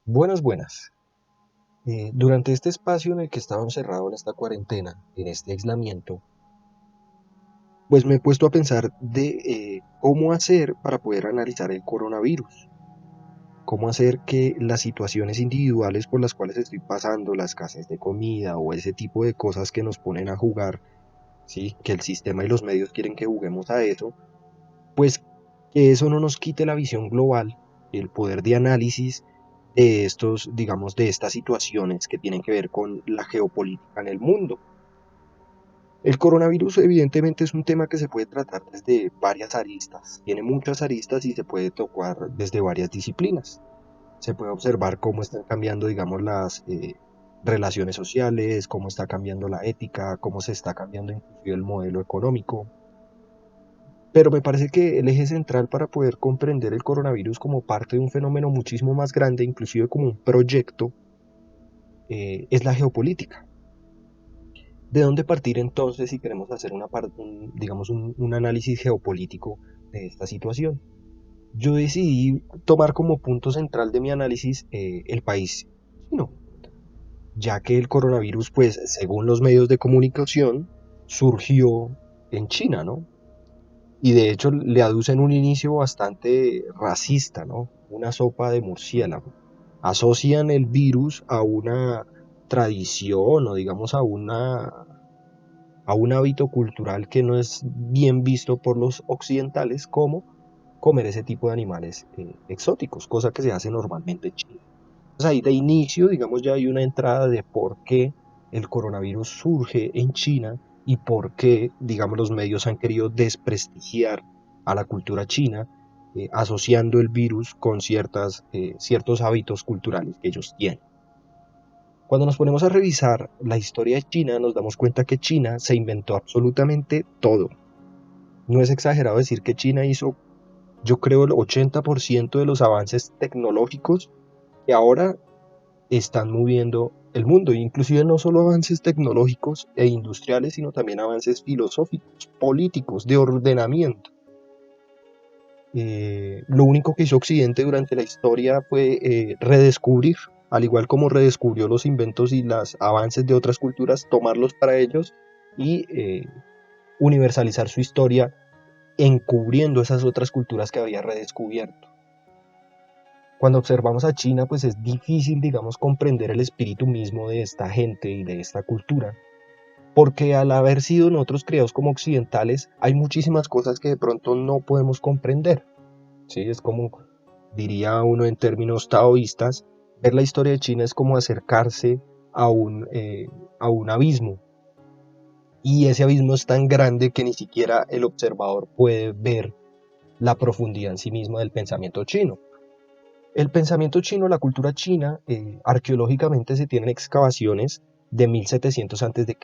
Buenas, buenas. Durante este espacio en el que estaba encerrado en esta cuarentena, en este aislamiento, pues me he puesto a pensar de cómo hacer para poder analizar el coronavirus, cómo hacer que las situaciones individuales por las cuales estoy pasando, la escasez de comida o ese tipo de cosas que nos ponen a jugar, ¿sí? Que el sistema y los medios quieren que juguemos a eso, pues que eso no nos quite la visión global, el poder de análisis de estos, digamos, de estas situaciones que tienen que ver con la geopolítica en el mundo. El coronavirus evidentemente es un tema que se puede tratar desde varias aristas, tiene muchas aristas y se puede tocar desde varias disciplinas. Se puede observar cómo están cambiando, digamos, las relaciones sociales, cómo está cambiando la ética, cómo se está cambiando inclusive el modelo económico. Pero me parece que el eje central para poder comprender el coronavirus como parte de un fenómeno muchísimo más grande, inclusive como un proyecto, es la geopolítica. ¿De dónde partir entonces si queremos hacer digamos, un análisis geopolítico de esta situación? Yo decidí tomar como punto central de mi análisis el país chino, ya que el coronavirus, pues, según los medios de comunicación, surgió en China, ¿no? Y de hecho le aducen un inicio bastante racista, ¿no? Una sopa de murciélago. Asocian el virus a una tradición o digamos a un hábito cultural que no es bien visto por los occidentales, como comer ese tipo de animales exóticos, cosa que se hace normalmente en China. Entonces ahí de inicio, digamos, ya hay una entrada de por qué el coronavirus surge en China y por qué, digamos, los medios han querido desprestigiar a la cultura china, asociando el virus con ciertos hábitos culturales que ellos tienen. Cuando nos ponemos a revisar la historia de China, nos damos cuenta que China se inventó absolutamente todo. No es exagerado decir que China hizo, yo creo, el 80% de los avances tecnológicos que ahora están moviendo el mundo, inclusive no solo avances tecnológicos e industriales, sino también avances filosóficos, políticos, de ordenamiento. Lo único que hizo Occidente durante la historia fue redescubrir, al igual como redescubrió los inventos y los avances de otras culturas, tomarlos para ellos y universalizar su historia encubriendo esas otras culturas que había redescubierto. Cuando observamos a China, pues es difícil, digamos, comprender el espíritu mismo de esta gente y de esta cultura, porque al haber sido nosotros creados como occidentales, hay muchísimas cosas que de pronto no podemos comprender. ¿Sí? Es como, diría uno en términos taoístas, ver la historia de China es como acercarse a a un abismo. Y ese abismo es tan grande que ni siquiera el observador puede ver la profundidad en sí misma del pensamiento chino. El pensamiento chino, la cultura china, arqueológicamente se tienen excavaciones de 1700 a.C.,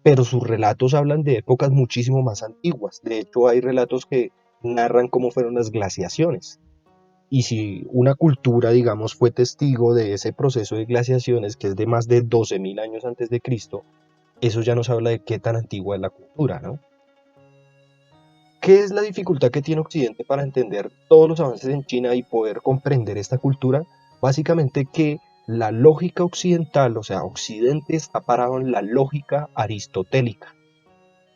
pero sus relatos hablan de épocas muchísimo más antiguas. De hecho, hay relatos que narran cómo fueron las glaciaciones. Y si una cultura, digamos, fue testigo de ese proceso de glaciaciones, que es de más de 12.000 años antes de Cristo, eso ya nos habla de qué tan antigua es la cultura, ¿no? ¿Qué es la dificultad que tiene Occidente para entender todos los avances en China y poder comprender esta cultura? Básicamente que la lógica occidental, o sea, Occidente está parado en la lógica aristotélica.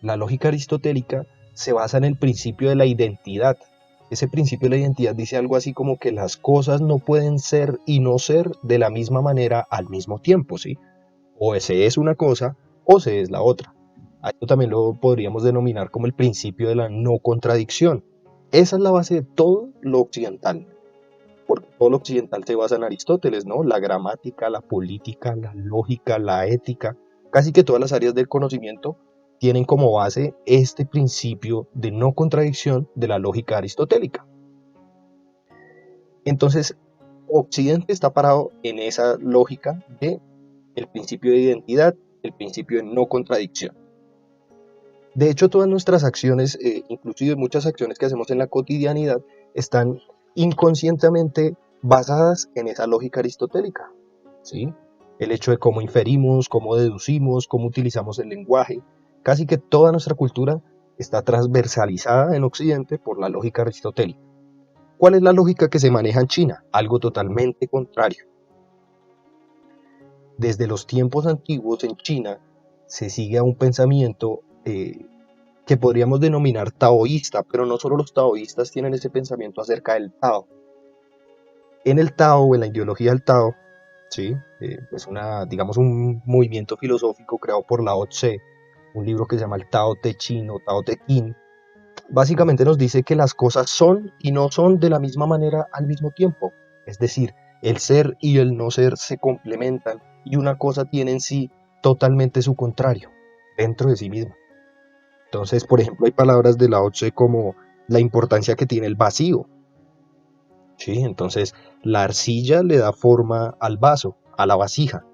La lógica aristotélica se basa en el principio de la identidad. Ese principio de la identidad dice algo así como que las cosas no pueden ser y no ser de la misma manera al mismo tiempo, ¿sí? O se es una cosa o se es la otra. A esto también lo podríamos denominar como el principio de la no contradicción. Esa es la base de todo lo occidental, porque todo lo occidental se basa en Aristóteles, ¿no? La gramática, la política, la lógica, la ética, casi que todas las áreas del conocimiento tienen como base este principio de no contradicción de la lógica aristotélica. Entonces, Occidente está parado en esa lógica de el principio de identidad, el principio de no contradicción. De hecho, todas nuestras acciones, inclusive muchas acciones que hacemos en la cotidianidad, están inconscientemente basadas en esa lógica aristotélica, ¿sí? El hecho de cómo inferimos, cómo deducimos, cómo utilizamos el lenguaje, casi que toda nuestra cultura está transversalizada en Occidente por la lógica aristotélica. ¿Cuál es la lógica que se maneja en China? Algo totalmente contrario. Desde los tiempos antiguos en China se sigue a un pensamiento que podríamos denominar taoísta, pero no solo los taoístas tienen ese pensamiento acerca del Tao. En el Tao, en la ideología del Tao, ¿sí? Es digamos, un movimiento filosófico creado por Lao Tse, un libro que se llama el Tao Te Ching o Tao Te Ching. Básicamente nos dice que las cosas son y no son de la misma manera al mismo tiempo. Es decir, el ser y el no ser se complementan y una cosa tiene en sí totalmente su contrario dentro de sí misma. Entonces, por ejemplo, hay palabras de Lao Tse como la importancia que tiene el vacío. ¿Sí? Entonces, la arcilla le da forma al vaso, a la vasija,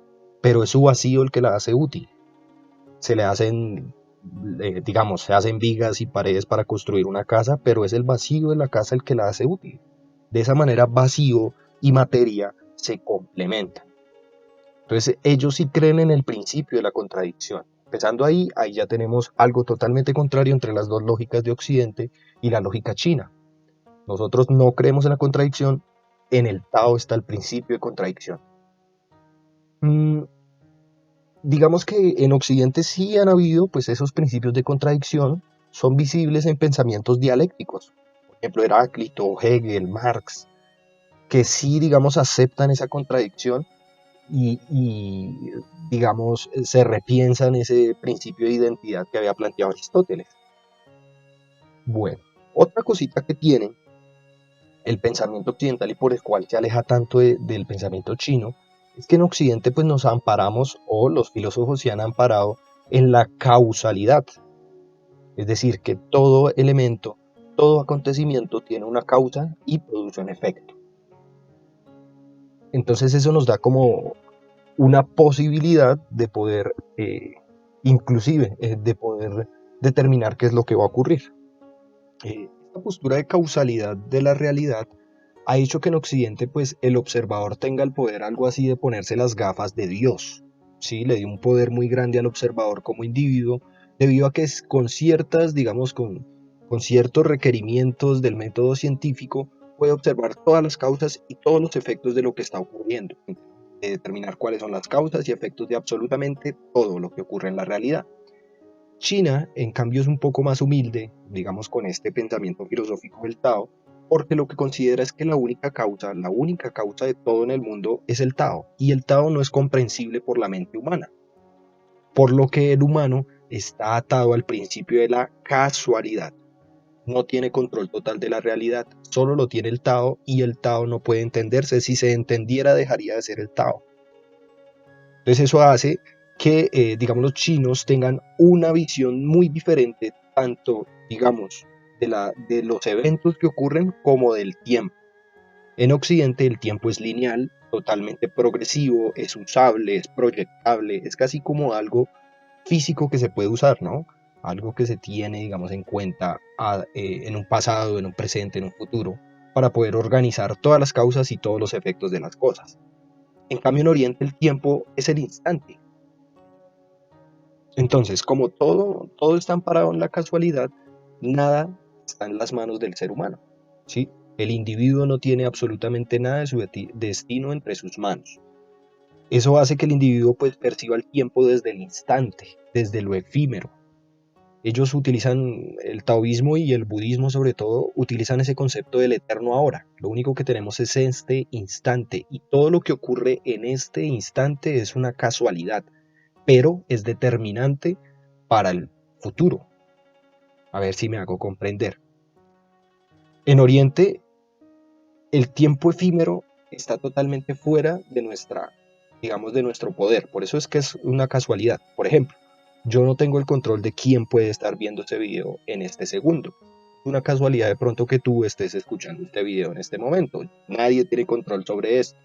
pero es su vacío el que la hace útil. Se le hacen, digamos, se hacen vigas y paredes para construir una casa, pero es el vacío de la casa el que la hace útil. De esa manera, vacío y materia se complementan. Entonces, ellos sí creen en el principio de la contradicción. Empezando ahí ya tenemos algo totalmente contrario entre las dos lógicas de Occidente y la lógica china. Nosotros no creemos en la contradicción, en el Tao está el principio de contradicción. Digamos que en Occidente sí han habido pues esos principios de contradicción, son visibles en pensamientos dialécticos. Por ejemplo, Heráclito, Hegel, Marx, que sí, digamos, aceptan esa contradicción y digamos, se repiensan ese principio de identidad que había planteado Aristóteles. Bueno, otra cosita que tiene el pensamiento occidental y por el cual se aleja tanto del pensamiento chino, es que en Occidente pues nos amparamos o los filósofos se han amparado en la causalidad. Es decir, que todo elemento, todo acontecimiento tiene una causa y produce un efecto. Entonces eso nos da como una posibilidad de poder, inclusive, de poder determinar qué es lo que va a ocurrir. Esta postura de causalidad de la realidad ha hecho que en Occidente pues el observador tenga el poder algo así de ponerse las gafas de Dios. ¿Sí? Le dio un poder muy grande al observador como individuo debido a que con ciertas, digamos, con ciertos requerimientos del método científico puede observar todas las causas y todos los efectos de lo que está ocurriendo, determinar cuáles son las causas y efectos de absolutamente todo lo que ocurre en la realidad. China, en cambio, es un poco más humilde, digamos, con este pensamiento filosófico del Tao, porque lo que considera es que la única causa de todo en el mundo es el Tao, y el Tao no es comprensible por la mente humana, por lo que el humano está atado al principio de la casualidad. No tiene control total de la realidad, solo lo tiene el Tao, y el Tao no puede entenderse. Si se entendiera, dejaría de ser el Tao. Entonces eso hace que, digamos, los chinos tengan una visión muy diferente, tanto, digamos, de los eventos que ocurren como del tiempo. En Occidente el tiempo es lineal, totalmente progresivo, es usable, es proyectable, es casi como algo físico que se puede usar, ¿no? Algo que se tiene, digamos, en cuenta en un pasado, en un presente, en un futuro, para poder organizar todas las causas y todos los efectos de las cosas. En cambio, en Oriente el tiempo es el instante. Entonces, como todo está amparado en la casualidad, nada está en las manos del ser humano, ¿sí? El individuo no tiene absolutamente nada de su destino entre sus manos. Eso hace que el individuo pues perciba el tiempo desde el instante, desde lo efímero. Ellos utilizan el taoísmo y el budismo sobre todo, utilizan ese concepto del eterno ahora. Lo único que tenemos es este instante y todo lo que ocurre en este instante es una casualidad, pero es determinante para el futuro. A ver si me hago comprender. En Oriente, el tiempo efímero está totalmente fuera de digamos, de nuestro poder. Por eso es que es una casualidad. Por ejemplo, yo no tengo el control de quién puede estar viendo este video en este segundo. Es una casualidad de pronto que tú estés escuchando este video en este momento. Nadie tiene control sobre esto.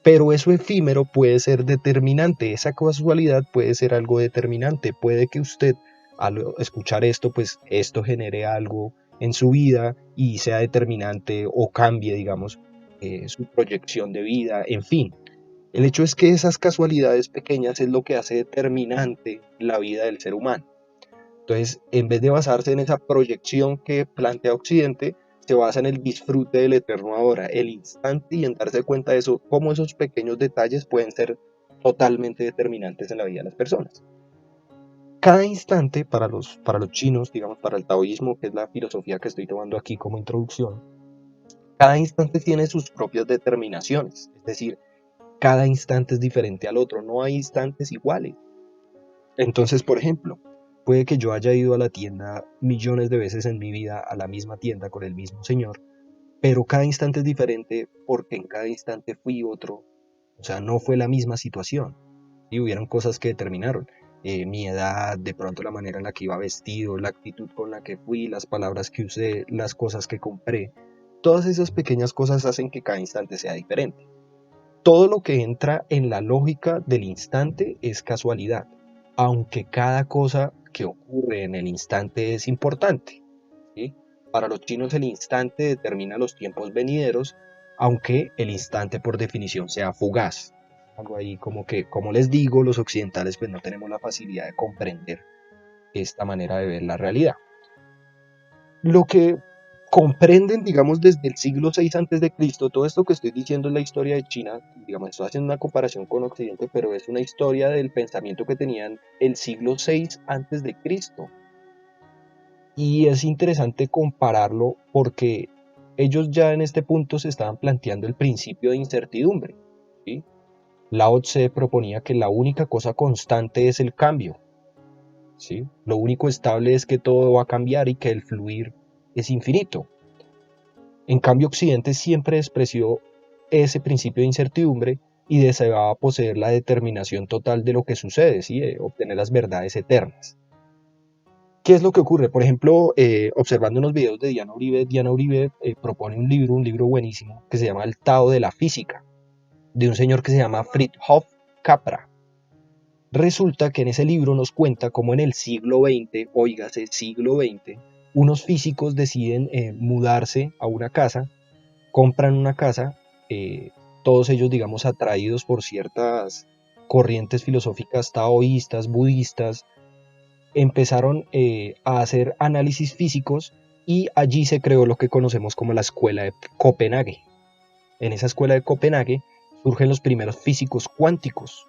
Pero eso efímero puede ser determinante, esa casualidad puede ser algo determinante, puede que usted al escuchar esto, pues esto genere algo en su vida y sea determinante o cambie, digamos, su proyección de vida, en fin. El hecho es que esas casualidades pequeñas es lo que hace determinante la vida del ser humano. Entonces, en vez de basarse en esa proyección que plantea Occidente, se basa en el disfrute del eterno ahora, el instante, y en darse cuenta de eso, cómo esos pequeños detalles pueden ser totalmente determinantes en la vida de las personas. Cada instante para los chinos, digamos, para el taoísmo, que es la filosofía que estoy tomando aquí como introducción, cada instante tiene sus propias determinaciones, es decir, cada instante es diferente al otro, no hay instantes iguales. Entonces, por ejemplo, puede que yo haya ido a la tienda millones de veces en mi vida, a la misma tienda con el mismo señor, pero cada instante es diferente porque en cada instante fui otro, o sea, no fue la misma situación. Y hubieron cosas que determinaron. Mi edad, de pronto la manera en la que iba vestido, la actitud con la que fui, las palabras que usé, las cosas que compré. Todas esas pequeñas cosas hacen que cada instante sea diferente. Todo lo que entra en la lógica del instante es casualidad, aunque cada cosa que ocurre en el instante es importante, ¿sí? Para los chinos el instante determina los tiempos venideros, aunque el instante por definición sea fugaz. Algo ahí como que, como les digo, los occidentales pues no tenemos la facilidad de comprender esta manera de ver la realidad. Lo que comprenden, digamos, desde el siglo VI antes de Cristo, todo esto que estoy diciendo es la historia de China, digamos, estoy haciendo una comparación con Occidente, pero es una historia del pensamiento que tenían el siglo VI antes de Cristo. Y es interesante compararlo porque ellos ya en este punto se estaban planteando el principio de incertidumbre, ¿sí? Lao Tse proponía que la única cosa constante es el cambio, ¿sí? Lo único estable es que todo va a cambiar y que el fluir es infinito. En cambio, Occidente siempre despreció ese principio de incertidumbre y deseaba poseer la determinación total de lo que sucede, ¿sí? Obtener las verdades eternas. ¿Qué es lo que ocurre? Por ejemplo, observando unos videos de Diana Uribe propone un libro buenísimo, que se llama El Tao de la Física, de un señor que se llama Fritjof Capra. Resulta que en ese libro nos cuenta cómo en el siglo XX, oígase, siglo XX, unos físicos deciden mudarse a una casa, compran una casa, todos ellos, digamos, atraídos por ciertas corrientes filosóficas taoístas, budistas, empezaron a hacer análisis físicos y allí se creó lo que conocemos como la Escuela de Copenhague. En esa Escuela de Copenhague surgen los primeros físicos cuánticos,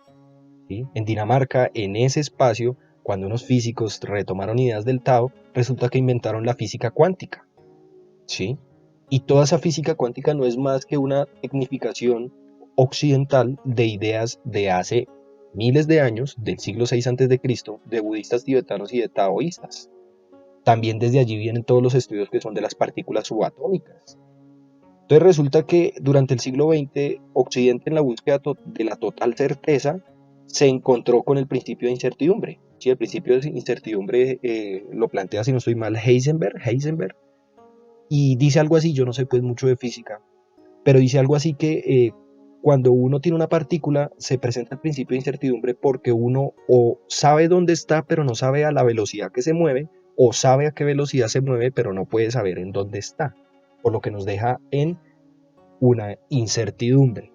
¿sí? En Dinamarca, en ese espacio, cuando unos físicos retomaron ideas del Tao, resulta que inventaron la física cuántica, ¿sí? Y toda esa física cuántica no es más que una tecnificación occidental de ideas de hace miles de años, del siglo VI antes de Cristo, de budistas tibetanos y de taoístas. También desde allí vienen todos los estudios que son de las partículas subatómicas. Entonces resulta que durante el siglo XX, Occidente, en la búsqueda de la total certeza, se encontró con el principio de incertidumbre. Sí, el principio de incertidumbre lo plantea, si no estoy mal, Heisenberg, y dice algo así, yo no sé pues mucho de física, pero dice algo así que cuando uno tiene una partícula se presenta el principio de incertidumbre porque uno o sabe dónde está pero no sabe a la velocidad que se mueve, o sabe a qué velocidad se mueve pero no puede saber en dónde está, por lo que nos deja en una incertidumbre.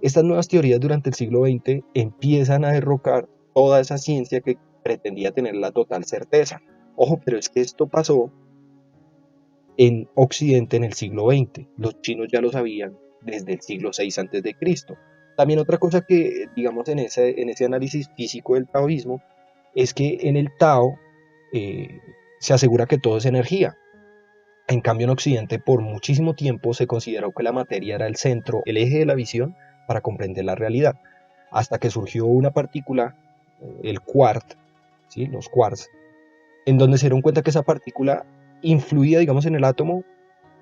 Estas nuevas teorías durante el siglo XX empiezan a derrocar toda esa ciencia que pretendía tener la total certeza. Ojo, pero es que esto pasó en Occidente en el siglo XX. Los chinos ya lo sabían desde el siglo VI antes de Cristo. También otra cosa que, digamos, en ese análisis físico del taoísmo, es que en el Tao se asegura que todo es energía. En cambio, en Occidente, por muchísimo tiempo se consideró que la materia era el centro, el eje de la visión para comprender la realidad, hasta que surgió una partícula, el quark, ¿sí? Los quarks, en donde se dieron cuenta que esa partícula influía, digamos, en el átomo,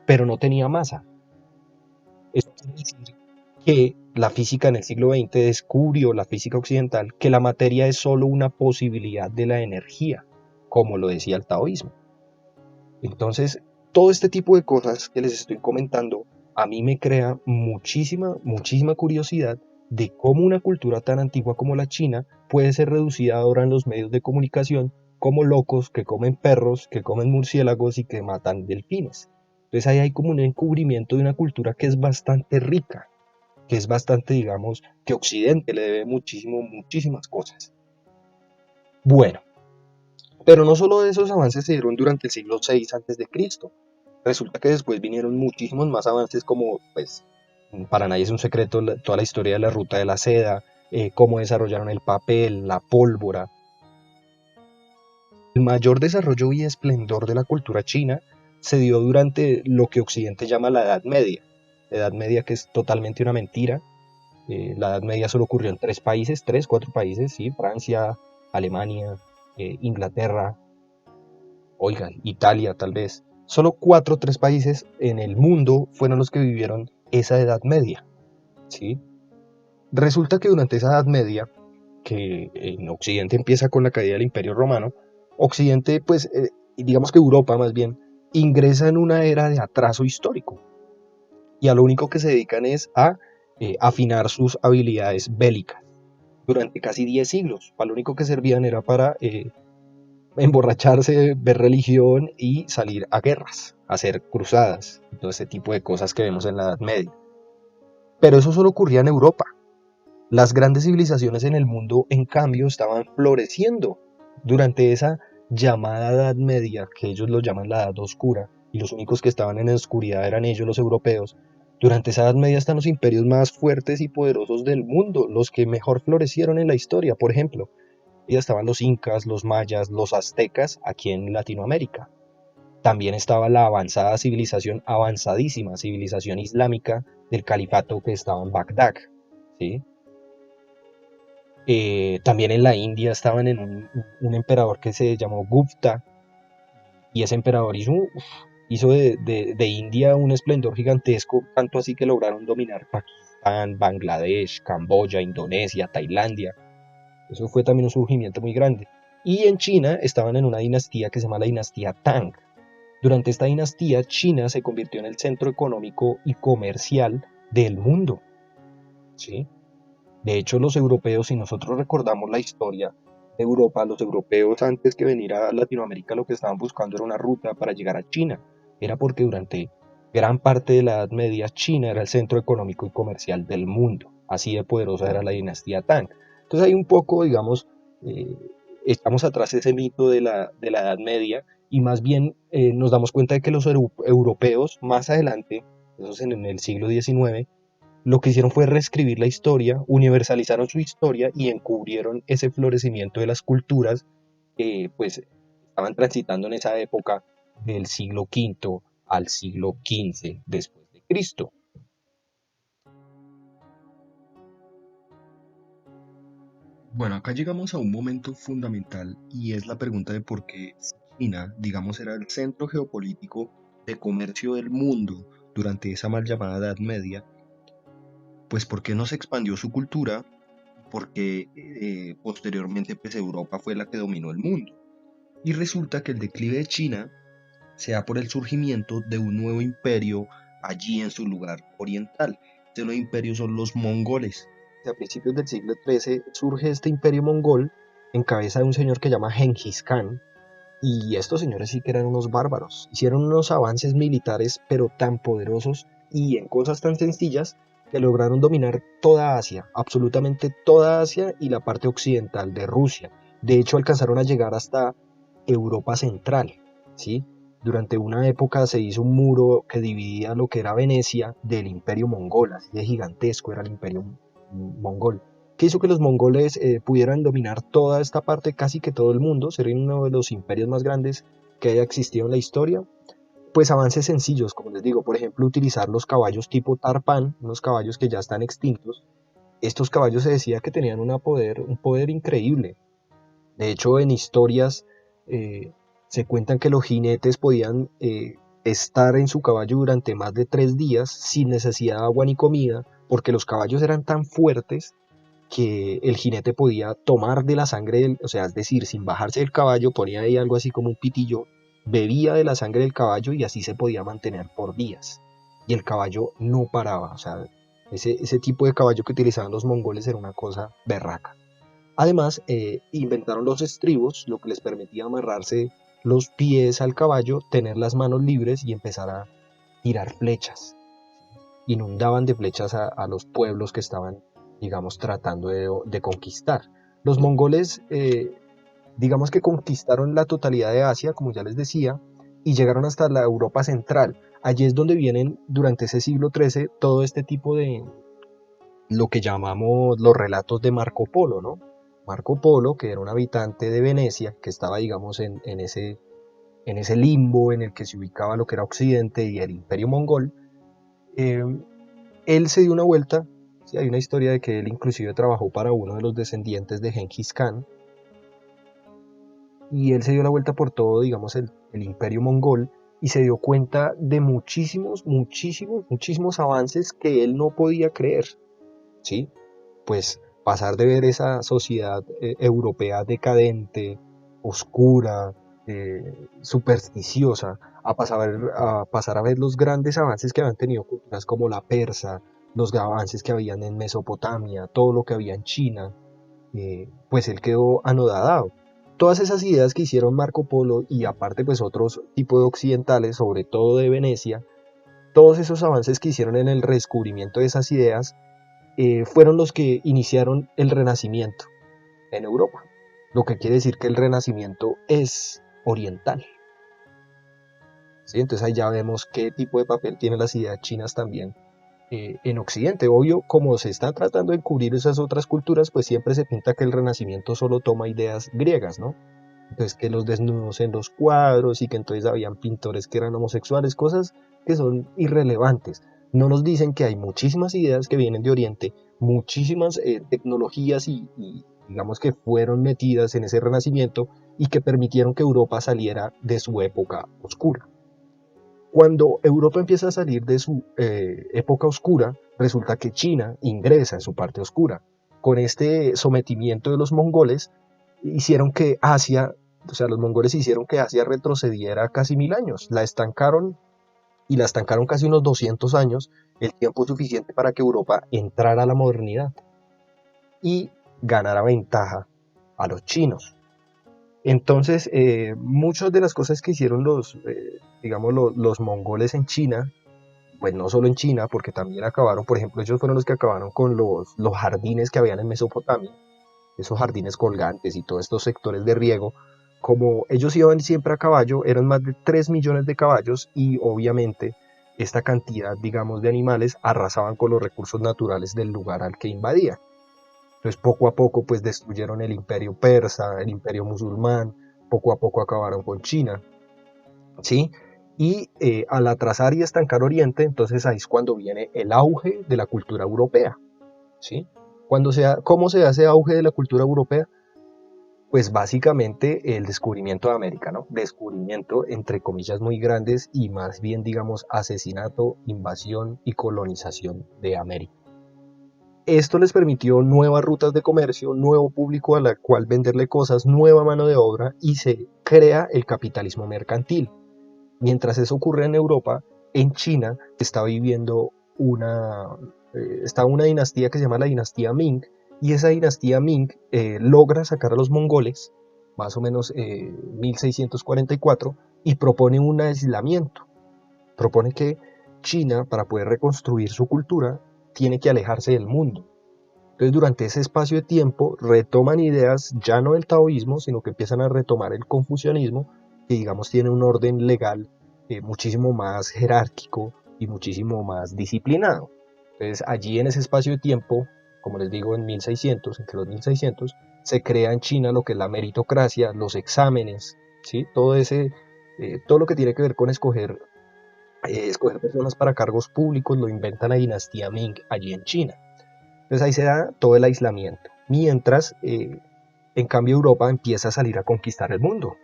pero no tenía masa. Esto quiere decir que la física en el siglo XX descubrió, la física occidental, que la materia es solo una posibilidad de la energía, como lo decía el taoísmo. Entonces, todo este tipo de cosas que les estoy comentando a mí me crea muchísima curiosidad de cómo una cultura tan antigua como la China puede ser reducida ahora en los medios de comunicación como locos que comen perros, que comen murciélagos y que matan delfines. Entonces ahí hay como un encubrimiento de una cultura que es bastante rica, que es bastante, digamos, que Occidente le debe muchísimas cosas. Bueno, pero no solo esos avances se dieron durante el siglo VI antes de Cristo. Resulta que después vinieron muchísimos más avances como, pues, para nadie es un secreto toda la historia de la ruta de la seda, cómo desarrollaron el papel, la pólvora. El mayor desarrollo y esplendor de la cultura china se dio durante lo que Occidente llama la Edad Media. La Edad Media que es totalmente una mentira. La Edad Media solo ocurrió en tres países, tres, cuatro países, ¿sí? Francia, Alemania, Inglaterra, oigan, Italia tal vez. Solo cuatro o tres países en el mundo fueron los que vivieron esa Edad Media, ¿sí? Resulta que durante esa Edad Media, que en Occidente empieza con la caída del Imperio Romano, Occidente, pues, digamos que Europa más bien, ingresa en una era de atraso histórico y a lo único que se dedican es a afinar sus habilidades bélicas durante casi 10 siglos. Para lo único que servían era para emborracharse, ver religión y salir a guerras, hacer cruzadas, todo ese tipo de cosas que vemos en la Edad Media. Pero eso solo ocurría en Europa. Las grandes civilizaciones en el mundo, en cambio, estaban floreciendo durante esa llamada Edad Media, que ellos lo llaman la Edad Oscura, y los únicos que estaban en la oscuridad eran ellos, los europeos. Durante esa Edad Media están los imperios más fuertes y poderosos del mundo, los que mejor florecieron en la historia. Por ejemplo, ya estaban los incas, los mayas, los aztecas aquí en Latinoamérica. También estaba la avanzada civilización, avanzadísima civilización islámica del califato que estaba en Bagdad, ¿sí? También en la India estaban en un emperador que se llamó Gupta, y ese emperador hizo de India un esplendor gigantesco, tanto así que lograron dominar Pakistán, Bangladesh, Camboya, Indonesia, Tailandia. Eso fue también un surgimiento muy grande. Y en China estaban en una dinastía que se llama la dinastía Tang. Durante esta dinastía, China se convirtió en el centro económico y comercial del mundo, ¿sí? De hecho, los europeos, si nosotros recordamos la historia de Europa, los europeos antes que venir a Latinoamérica lo que estaban buscando era una ruta para llegar a China. Era porque durante gran parte de la Edad Media China era el centro económico y comercial del mundo. Así de poderosa era la dinastía Tang. Entonces hay un poco, digamos, eh, echamos atrás ese mito de la Edad Media y más bien nos damos cuenta de que los europeos más adelante, eso es en el siglo XIX, lo que hicieron fue reescribir la historia, universalizaron su historia y encubrieron ese florecimiento de las culturas que pues estaban transitando en esa época del siglo V al siglo XV después de Cristo. Bueno, acá llegamos a un momento fundamental y es la pregunta de por qué China, digamos, era el centro geopolítico de comercio del mundo durante esa mal llamada Edad Media, pues por qué no se expandió su cultura, porque posteriormente pues Europa fue la que dominó el mundo. Y resulta que el declive de China se da por el surgimiento de un nuevo imperio allí en su lugar oriental. Este nuevo imperio son los mongoles. A principios del siglo XIII surge este imperio mongol en cabeza de un señor que se llama Genghis Khan. Y estos señores sí que eran unos bárbaros. Hicieron unos avances militares pero tan poderosos y en cosas tan sencillas que lograron dominar toda Asia, absolutamente toda Asia y la parte occidental de Rusia. De hecho, alcanzaron a llegar hasta Europa Central, ¿sí? Durante una época se hizo un muro que dividía lo que era Venecia del imperio mongol, así de gigantesco era el imperio mongol, que hizo que los mongoles pudieran dominar toda esta parte, casi que todo el mundo, ser uno de los imperios más grandes que haya existido en la historia. Pues avances sencillos, como les digo, por ejemplo, utilizar los caballos tipo Tarpan, unos caballos que ya están extintos. Estos caballos se decía que tenían un poder increíble. De hecho, en historias eh, se cuentan que los jinetes podían estar en su caballo durante más de 3 días sin necesidad de agua ni comida, porque los caballos eran tan fuertes que el jinete podía tomar de la sangre, o sea, es decir, sin bajarse del caballo, ponía ahí algo así como un pitillo, bebía de la sangre del caballo y así se podía mantener por días. Y el caballo no paraba, o sea, ese tipo de caballo que utilizaban los mongoles era una cosa berraca. Además, inventaron los estribos, lo que les permitía amarrarse los pies al caballo, tener las manos libres y empezar a tirar flechas. Inundaban de flechas a los pueblos que estaban, digamos, tratando de conquistar. Los mongoles, digamos que conquistaron la totalidad de Asia, como ya les decía, y llegaron hasta la Europa central. Allí es donde vienen durante ese siglo XIII todo este tipo de lo que llamamos los relatos de Marco Polo, ¿no? Marco Polo, que era un habitante de Venecia, que estaba, digamos, en ese limbo en el que se ubicaba lo que era Occidente y el Imperio Mongol, eh, él se dio una vuelta. Sí, hay una historia de que él inclusive trabajó para uno de los descendientes de Genghis Khan, y él se dio la vuelta por todo, digamos, el Imperio Mongol, y se dio cuenta de muchísimos avances que él no podía creer, ¿sí? Pues pasar de ver esa sociedad europea decadente, oscura, supersticiosa, a pasar a ver los grandes avances que habían tenido culturas como la persa, los avances que habían en Mesopotamia, todo lo que había en China, pues él quedó anodadado. Todas esas ideas que hicieron Marco Polo y aparte pues otros tipos de occidentales, sobre todo de Venecia, todos esos avances que hicieron en el redescubrimiento de esas ideas fueron los que iniciaron el Renacimiento en Europa, lo que quiere decir que el Renacimiento es oriental. ¿Sí? Entonces ahí ya vemos qué tipo de papel tienen las ideas chinas también en Occidente. Obvio, como se está tratando de cubrir esas otras culturas, pues siempre se pinta que el Renacimiento solo toma ideas griegas, ¿no? Entonces que los desnudos en los cuadros y que entonces habían pintores que eran homosexuales, cosas que son irrelevantes. No nos dicen que hay muchísimas ideas que vienen de Oriente, muchísimas tecnologías y digamos que fueron metidas en ese renacimiento y que permitieron que Europa saliera de su época oscura. Cuando Europa empieza a salir de su época oscura, resulta que China ingresa en su parte oscura. Con este sometimiento de los mongoles, hicieron que Asia, o sea, los mongoles hicieron que Asia retrocediera casi 1000 años. La estancaron y la estancaron casi unos 200 años, el tiempo suficiente para que Europa entrara a la modernidad y ganara ventaja a los chinos. Entonces, muchas de las cosas que hicieron digamos, los mongoles en China, pues no solo en China, porque también acabaron, por ejemplo, ellos fueron los que acabaron con los jardines que habían en Mesopotamia, esos jardines colgantes y todos estos sectores de riego. Como ellos iban siempre a caballo, eran más de 3 millones de caballos y obviamente esta cantidad, digamos, de animales arrasaban con los recursos naturales del lugar al que invadían. Entonces poco a poco pues destruyeron el imperio persa, el imperio musulmán, poco a poco acabaron con China, ¿sí? Y al atrasar y estancar Oriente, entonces ahí es cuando viene el auge de la cultura europea, ¿sí? ¿Cómo se hace auge de la cultura europea? Pues básicamente el descubrimiento de América, ¿no? Descubrimiento entre comillas muy grandes y más bien digamos asesinato, invasión y colonización de América. Esto les permitió nuevas rutas de comercio, nuevo público a la cual venderle cosas, nueva mano de obra y se crea el capitalismo mercantil. Mientras eso ocurre en Europa, en China está viviendo está una dinastía que se llama la dinastía Ming, y esa dinastía Ming logra sacar a los mongoles, más o menos 1644, y propone un aislamiento. Propone que China, para poder reconstruir su cultura, tiene que alejarse del mundo. Entonces, durante ese espacio de tiempo, retoman ideas ya no del taoísmo, sino que empiezan a retomar el confucianismo, que digamos tiene un orden legal muchísimo más jerárquico y muchísimo más disciplinado. Entonces, allí en ese espacio de tiempo, como les digo, en 1600, entre los 1600, se crea en China lo que es la meritocracia, los exámenes, ¿sí? Todo lo que tiene que ver con escoger personas para cargos públicos, lo inventa la dinastía Ming allí en China. Entonces ahí se da todo el aislamiento. Mientras, en cambio, Europa empieza a salir a conquistar el mundo.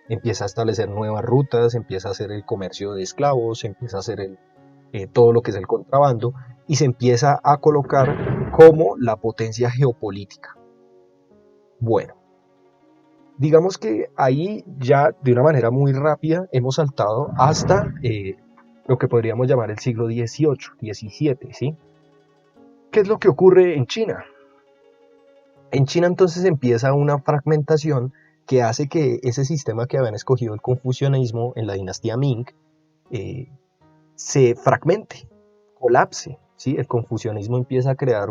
Empieza a establecer nuevas rutas, empieza a hacer el comercio de esclavos, empieza a hacer todo lo que es el contrabando y se empieza a colocar como la potencia geopolítica. Bueno, digamos que ahí ya de una manera muy rápida hemos saltado hasta lo que podríamos llamar el siglo XVIII, XVII, ¿sí? ¿Qué es lo que ocurre en China? En China entonces empieza una fragmentación que hace que ese sistema que habían escogido el confucianismo en la dinastía Ming eh, se fragmente, colapse, ¿sí? El confucianismo empieza a crear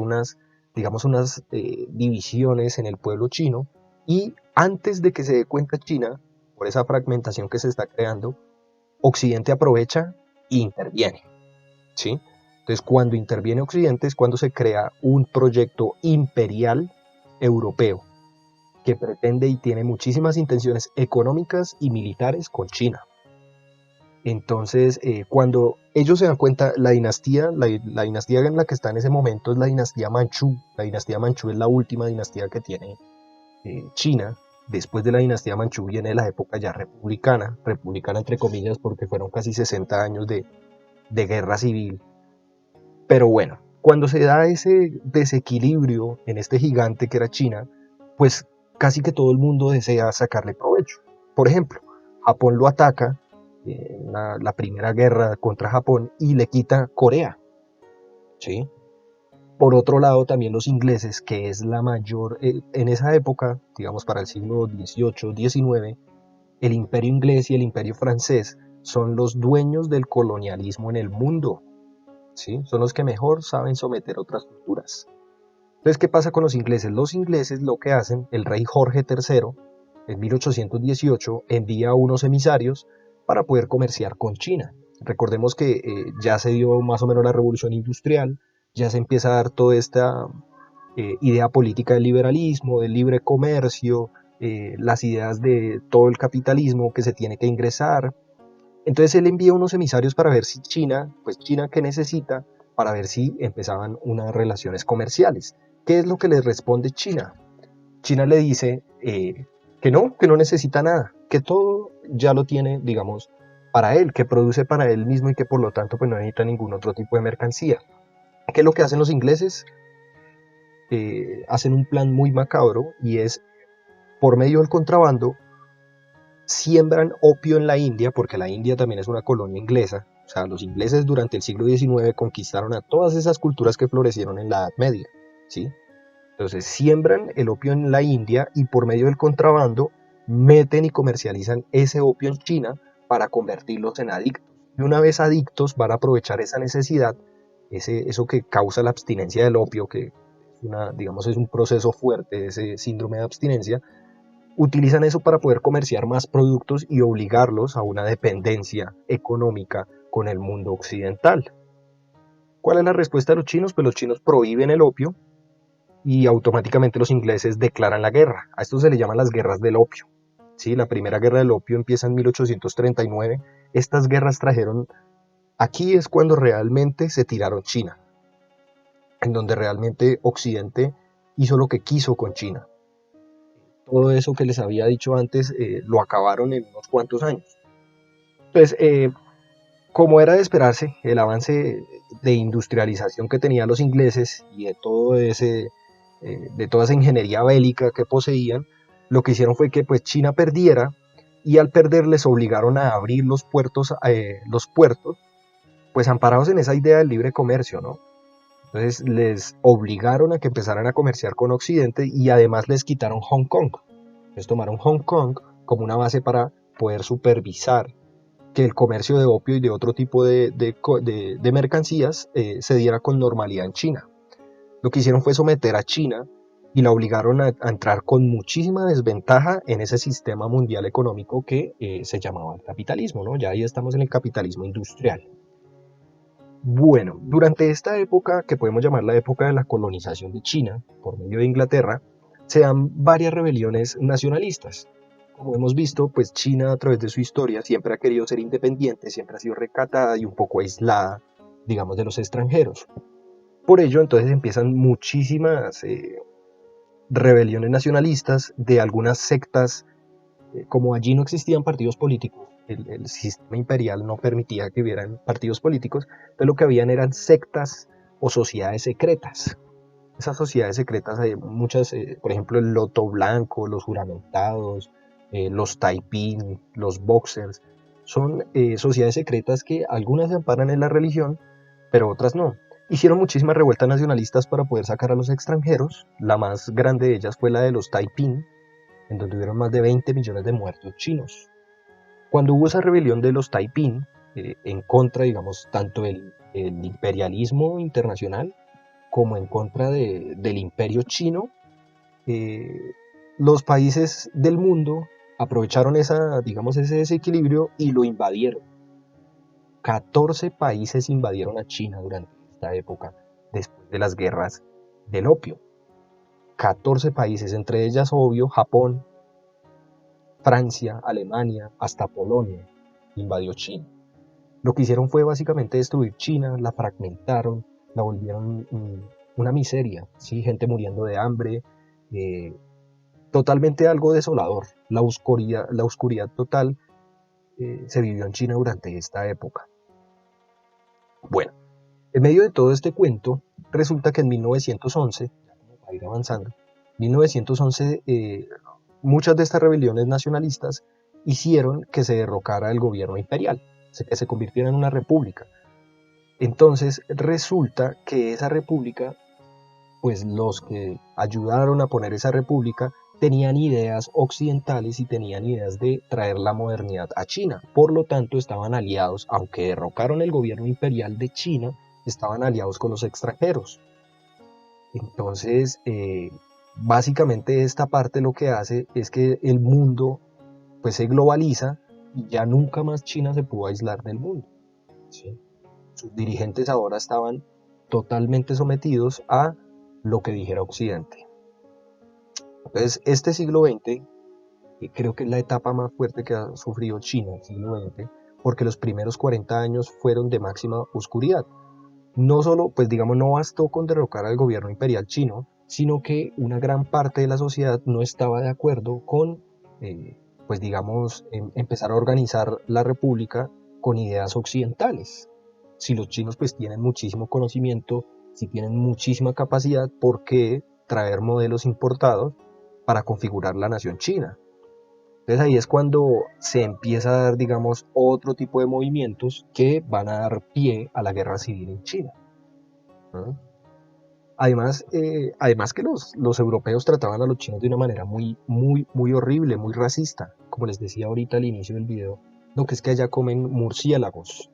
digamos, unas divisiones en el pueblo chino y antes de que se dé cuenta China, por esa fragmentación que se está creando, Occidente aprovecha e interviene, ¿sí? Entonces, cuando interviene Occidente es cuando se crea un proyecto imperial europeo que pretende y tiene muchísimas intenciones económicas y militares con China. Entonces, cuando ellos se dan cuenta, la dinastía en la que está en ese momento es la dinastía Manchú. La dinastía Manchú es la última dinastía que tiene China. Después de la dinastía Manchú viene la época ya republicana, republicana entre comillas porque fueron casi 60 años de guerra civil. Pero bueno, cuando se da ese desequilibrio en este gigante que era China, pues casi que todo el mundo desea sacarle provecho. Por ejemplo, Japón lo ataca en la primera guerra contra Japón y le quita Corea, ¿sí? Por otro lado, también los ingleses, que es la mayor, en esa época, digamos para el siglo XVIII, XIX, el imperio inglés y el imperio francés son los dueños del colonialismo en el mundo, ¿sí? Son los que mejor saben someter otras culturas. Entonces, ¿qué pasa con los ingleses? Los ingleses lo que hacen, el rey Jorge III, en 1818, envía unos emisarios para poder comerciar con China. Recordemos que ya se dio más o menos la revolución industrial, ya se empieza a dar toda esta idea política del liberalismo, del libre comercio, las ideas de todo el capitalismo que se tiene que ingresar. Entonces él envía unos emisarios para ver si China, pues China qué necesita, para ver si empezaban unas relaciones comerciales. ¿Qué es lo que les responde China? China le dice que no necesita nada, que todo ya lo tiene, digamos, para él, que produce para él mismo y que por lo tanto pues no necesita ningún otro tipo de mercancía. ¿Qué es lo que hacen los ingleses? Hacen un plan muy macabro y es por medio del contrabando siembran opio en la India, porque la India también es una colonia inglesa. O sea, los ingleses durante el siglo XIX conquistaron a todas esas culturas que florecieron en la Edad Media, ¿sí? Entonces siembran el opio en la India y por medio del contrabando meten y comercializan ese opio en China para convertirlos en adictos. Y una vez adictos van a aprovechar esa necesidad, eso que causa la abstinencia del opio, que es digamos, es un proceso fuerte, ese síndrome de abstinencia, utilizan eso para poder comerciar más productos y obligarlos a una dependencia económica con el mundo occidental. ¿Cuál es la respuesta de los chinos? Pues los chinos prohíben el opio y automáticamente los ingleses declaran la guerra. A esto se le llaman las guerras del opio. ¿Sí? La primera guerra del opio empieza en 1839. Estas guerras trajeron, aquí es cuando realmente se tiraron China, en donde realmente Occidente hizo lo que quiso con China. Todo eso que les había dicho antes lo acabaron en unos cuantos años. Entonces, como era de esperarse, el avance de industrialización que tenían los ingleses y de de toda esa ingeniería bélica que poseían, lo que hicieron fue que pues China perdiera y al perder les obligaron a abrir los puertos, pues amparados en esa idea del libre comercio, ¿no? Entonces les obligaron a que empezaran a comerciar con Occidente y además les quitaron Hong Kong. Entonces tomaron Hong Kong como una base para poder supervisar que el comercio de opio y de otro tipo de mercancías se diera con normalidad en China. Lo que hicieron fue someter a China y la obligaron a entrar con muchísima desventaja en ese sistema mundial económico que se llamaba el capitalismo, ¿no? Ya ahí estamos en el capitalismo industrial. Bueno, durante esta época, que podemos llamar la época de la colonización de China por medio de Inglaterra, se dan varias rebeliones nacionalistas. Como hemos visto, pues China a través de su historia siempre ha querido ser independiente, siempre ha sido recatada y un poco aislada, digamos, de los extranjeros. Por ello, entonces empiezan muchísimas rebeliones nacionalistas de algunas sectas. Como allí no existían partidos políticos, el sistema imperial no permitía que hubieran partidos políticos, entonces lo que habían eran sectas o sociedades secretas. Esas sociedades secretas, hay muchas, por ejemplo, el Loto Blanco, los Juramentados, los Taiping, los Boxers, son sociedades secretas que algunas se amparan en la religión, pero otras no. Hicieron muchísimas revueltas nacionalistas para poder sacar a los extranjeros. La más grande de ellas fue la de los Taiping, en donde hubieron más de 20 millones de muertos chinos. Cuando hubo esa rebelión de los Taiping, en contra, digamos, tanto el imperialismo internacional como en contra del imperio chino, eh, los países del mundo aprovecharon digamos, ese desequilibrio y lo invadieron. 14 países invadieron a China durante esta época, después de las guerras del opio. 14 países, entre ellas, obvio, Japón, Francia, Alemania, hasta Polonia, invadió China. Lo que hicieron fue básicamente destruir China, la fragmentaron, la volvieron una miseria, ¿sí? Gente muriendo de hambre, eh, totalmente algo desolador. La oscuridad total se vivió en China durante esta época. Bueno, en medio de todo este cuento, resulta que en 1911, ya como para ir avanzando, 1911, muchas de estas rebeliones nacionalistas hicieron que se derrocara el gobierno imperial, que se convirtiera en una república. Entonces resulta que esa república, pues los que ayudaron a poner esa república tenían ideas occidentales y tenían ideas de traer la modernidad a China. Por lo tanto, estaban aliados, aunque derrocaron el gobierno imperial de China, estaban aliados con los extranjeros. Entonces, básicamente esta parte lo que hace es que el mundo pues se globaliza y ya nunca más China se pudo aislar del mundo, ¿sí? Sus dirigentes ahora estaban totalmente sometidos a lo que dijera Occidente. Entonces, este siglo XX creo que es la etapa más fuerte que ha sufrido China, el siglo XX, porque los primeros 40 años fueron de máxima oscuridad. No solo, pues digamos, no bastó con derrocar al gobierno imperial chino, sino que una gran parte de la sociedad no estaba de acuerdo con, pues digamos, empezar a organizar la república con ideas occidentales. Si los chinos pues tienen muchísimo conocimiento, si tienen muchísima capacidad, ¿por qué traer modelos importados para configurar la nación china? Entonces ahí es cuando se empieza a dar, digamos, otro tipo de movimientos que van a dar pie a la guerra civil en China, ¿no? Además que los europeos trataban a los chinos de una manera muy horrible, muy racista. Como les decía ahorita al inicio del video, lo que es que allá comen murciélagos.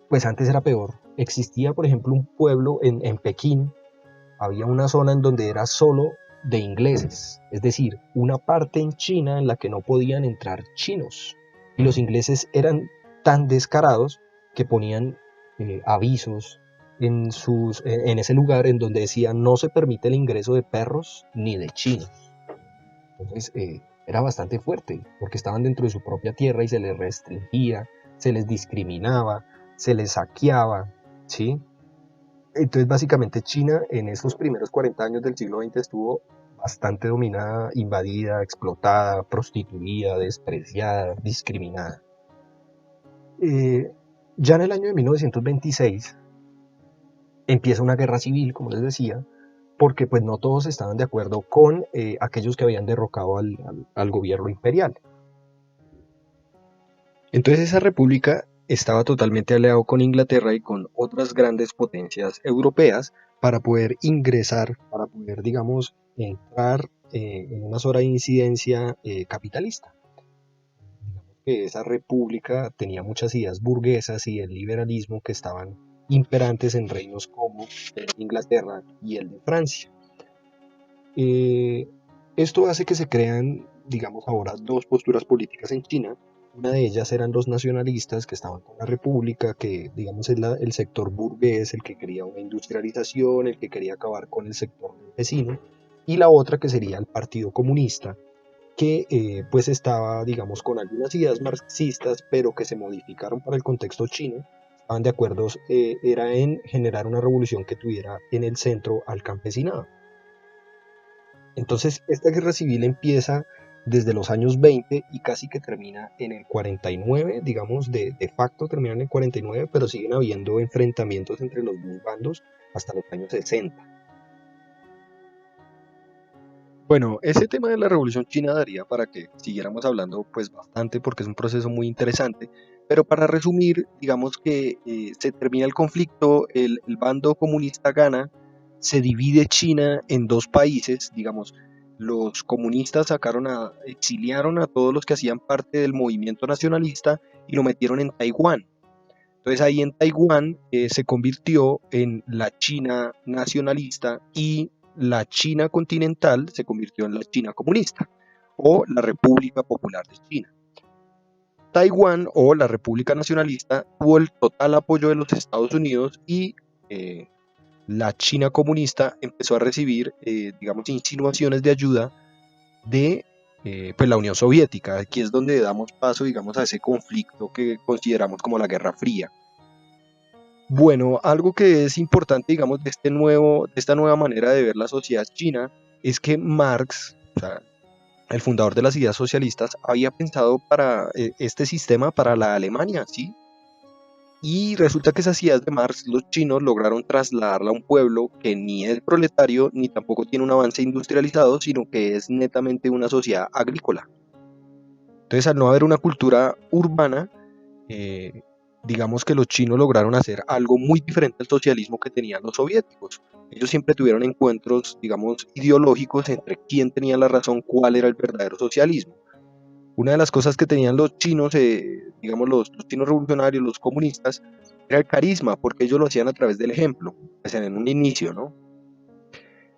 Pues antes era peor. Existía, por ejemplo, un pueblo en Pekín, había una zona en donde era solo de ingleses, es decir, una parte en China en la que no podían entrar chinos. Y los ingleses eran tan descarados que ponían avisos en ese lugar en donde decían no se permite el ingreso de perros ni de chinos. Entonces era bastante fuerte porque estaban dentro de su propia tierra y se les restringía, se les discriminaba, se les saqueaba, ¿sí? Entonces, básicamente, China en esos primeros 40 años del siglo XX estuvo bastante dominada, invadida, explotada, prostituida, despreciada, discriminada. Eh, ya en el año de 1926 empieza una guerra civil, como les decía, porque pues no todos estaban de acuerdo con aquellos que habían derrocado al gobierno imperial. Entonces esa república estaba totalmente aliado con Inglaterra y con otras grandes potencias europeas para poder ingresar, para poder, digamos, entrar en una zona de incidencia capitalista. Digamos que esa república tenía muchas ideas burguesas y el liberalismo que estaban imperantes en reinos como el de Inglaterra y el de Francia. Eh, Esto hace que se crean, digamos, ahora dos posturas políticas en China. Una de ellas eran los nacionalistas que estaban con la República, que digamos es el sector burgués, el que quería una industrialización, el que quería acabar con el sector campesino, y la otra que sería el Partido Comunista, que pues estaba, digamos, con algunas ideas marxistas, pero que se modificaron para el contexto chino. Estaban de acuerdo, era en generar una revolución que tuviera en el centro al campesinado. Entonces, esta guerra civil empieza desde los años 20 y casi que termina en el 49, digamos, de facto termina en el 49, pero siguen habiendo enfrentamientos entre los dos bandos hasta los años 60. Bueno, ese tema de la Revolución China daría para que siguiéramos hablando pues bastante porque es un proceso muy interesante, pero para resumir, digamos que se termina el conflicto, el bando comunista gana, se divide China en dos países, digamos, los comunistas exiliaron a todos los que hacían parte del movimiento nacionalista y lo metieron en Taiwán. Entonces ahí en Taiwán se convirtió en la China nacionalista y la China continental se convirtió en la China comunista o la República Popular de China. Taiwán o la República Nacionalista tuvo el total apoyo de los Estados Unidos y eh, la China comunista empezó a recibir, digamos, insinuaciones de ayuda de pues la Unión Soviética. Aquí es donde damos paso, digamos, a ese conflicto que consideramos como la Guerra Fría. Bueno, algo que es importante, digamos, de esta nueva manera de ver la sociedad china es que Marx, o sea, el fundador de las ideas socialistas, había pensado para este sistema para la Alemania, ¿sí? Y resulta que esas ideas de Marx, los chinos lograron trasladarla a un pueblo que ni es proletario ni tampoco tiene un avance industrializado, sino que es netamente una sociedad agrícola. Entonces, al no haber una cultura urbana, eh, digamos que los chinos lograron hacer algo muy diferente al socialismo que tenían los soviéticos. Ellos siempre tuvieron encuentros, digamos, ideológicos entre quién tenía la razón, cuál era el verdadero socialismo. Una de las cosas que tenían los chinos, digamos los chinos revolucionarios, los comunistas, era el carisma, porque ellos lo hacían a través del ejemplo, pues en un inicio, ¿no?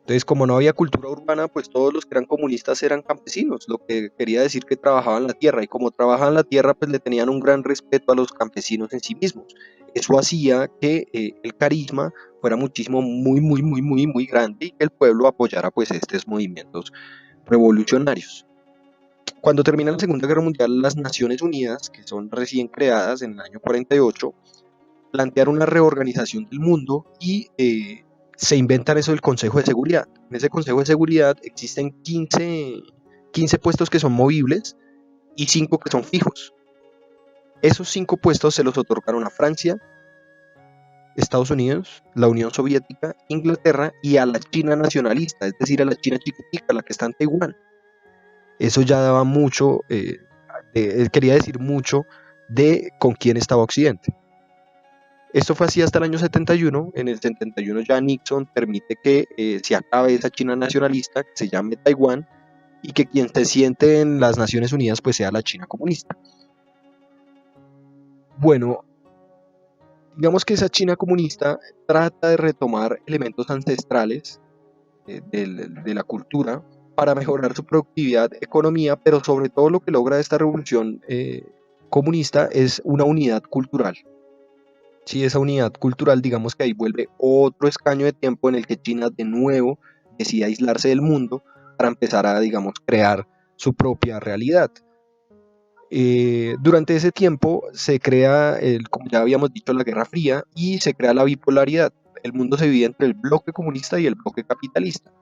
Entonces, como no había cultura urbana, pues todos los que eran comunistas eran campesinos, lo que quería decir que trabajaban la tierra, y como trabajaban la tierra, pues le tenían un gran respeto a los campesinos en sí mismos. Eso hacía que el carisma fuera muchísimo, muy grande y que el pueblo apoyara pues estos movimientos revolucionarios. Cuando termina la Segunda Guerra Mundial, las Naciones Unidas, que son recién creadas en el año 48, plantearon una reorganización del mundo y se inventan eso del Consejo de Seguridad. En ese Consejo de Seguridad existen 15 puestos que son movibles y 5 que son fijos. Esos 5 puestos se los otorgaron a Francia, Estados Unidos, la Unión Soviética, Inglaterra y a la China nacionalista, es decir, a la China chiquitica, la que está en Taiwán. Eso ya daba mucho, quería decir mucho de con quién estaba Occidente. Esto fue así hasta el año 71. En el 71 ya Nixon permite que se acabe esa China nacionalista, que se llame Taiwán, y que quien se siente en las Naciones Unidas pues sea la China comunista. Bueno, digamos que esa China comunista trata de retomar elementos ancestrales de la cultura para mejorar su productividad, economía, pero sobre todo lo que logra esta revolución comunista es una unidad cultural. Sí, esa unidad cultural, digamos que ahí vuelve otro escaño de tiempo en el que China de nuevo decide aislarse del mundo para empezar a, digamos, crear su propia realidad. Durante ese tiempo se crea, como ya habíamos dicho, la Guerra Fría y se crea la bipolaridad. El mundo se divide entre el bloque comunista y el bloque capitalista.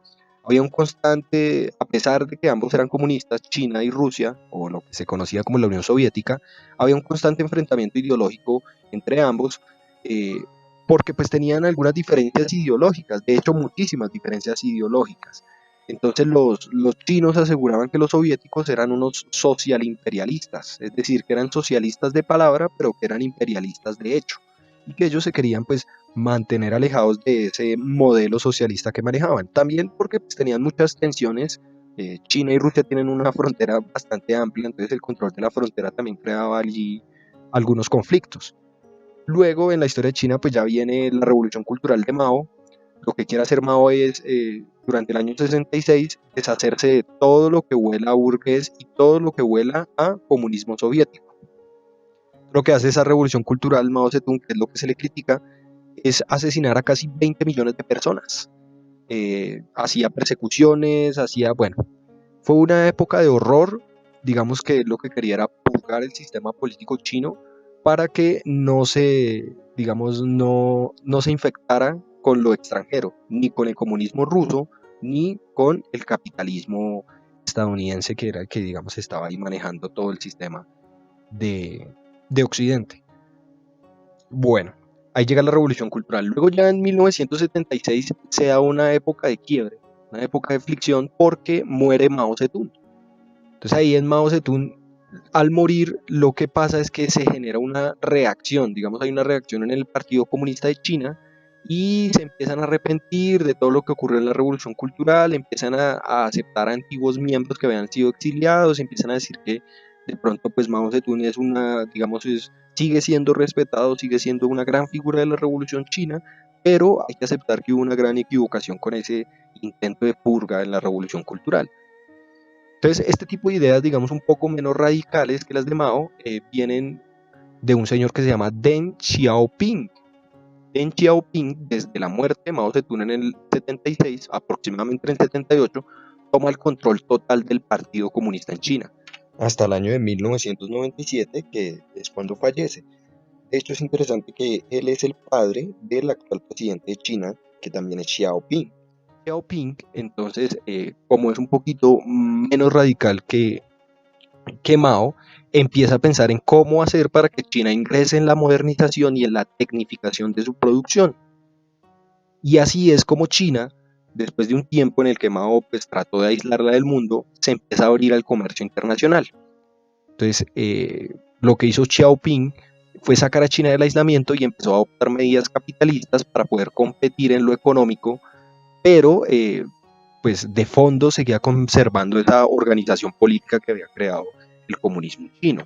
Había un constante, a pesar de que ambos eran comunistas, China y Rusia, o lo que se conocía como la Unión Soviética, había un constante enfrentamiento ideológico entre ambos, eh, porque pues tenían algunas diferencias ideológicas, de hecho muchísimas diferencias ideológicas. Entonces los chinos aseguraban que los soviéticos eran unos social imperialistas, es decir, que eran socialistas de palabra, pero que eran imperialistas de hecho, y que ellos se querían pues mantener alejados de ese modelo socialista que manejaban. También porque pues, tenían muchas tensiones. China y Rusia tienen una frontera bastante amplia, entonces el control de la frontera también creaba allí algunos conflictos. Luego, en la historia de China, pues ya viene la revolución cultural de Mao. Lo que quiere hacer Mao es, durante el año 66, deshacerse de todo lo que huela a burgués y todo lo que huela a comunismo soviético. Lo que hace esa revolución cultural Mao Zedong, que es lo que se le critica, es asesinar a casi 20 millones de personas. Hacía persecuciones, bueno, fue una época de horror, digamos que lo que quería era purgar el sistema político chino para que no se, digamos, no se infectara con lo extranjero, ni con el comunismo ruso, ni con el capitalismo estadounidense, que era el que, digamos, estaba ahí manejando todo el sistema de, de Occidente. Bueno, ahí llega la revolución cultural. Luego ya en 1976 se da una época de quiebre, una época de fricción porque muere Mao Zedong. Entonces ahí en Mao Zedong, al morir, lo que pasa es que se genera una reacción, digamos, hay una reacción en el Partido Comunista de China y se empiezan a arrepentir de todo lo que ocurrió en la revolución cultural, empiezan a aceptar a antiguos miembros que habían sido exiliados, empiezan a decir que de pronto pues Mao Zedong es una, digamos, sigue siendo respetado, sigue siendo una gran figura de la revolución china, pero hay que aceptar que hubo una gran equivocación con ese intento de purga en la revolución cultural. Entonces, este tipo de ideas, digamos, un poco menos radicales que las de Mao, vienen de un señor que se llama Deng Xiaoping. Deng Xiaoping, desde la muerte de Mao Zedong en el 76, aproximadamente en el 78, toma el control total del Partido Comunista en China, hasta el año de 1997, que es cuando fallece. De hecho, es interesante que él es el padre del actual presidente de China, que también es Xiaoping. Xiaoping, entonces, como es un poquito menos radical que Mao, empieza a pensar en cómo hacer para que China ingrese en la modernización y en la tecnificación de su producción. Y así es como China, después de un tiempo en el que Mao pues, trató de aislarla del mundo, se empieza a abrir al comercio internacional. Entonces, lo que hizo Xiaoping fue sacar a China del aislamiento y empezó a adoptar medidas capitalistas para poder competir en lo económico, pero pues de fondo seguía conservando esa organización política que había creado el comunismo chino.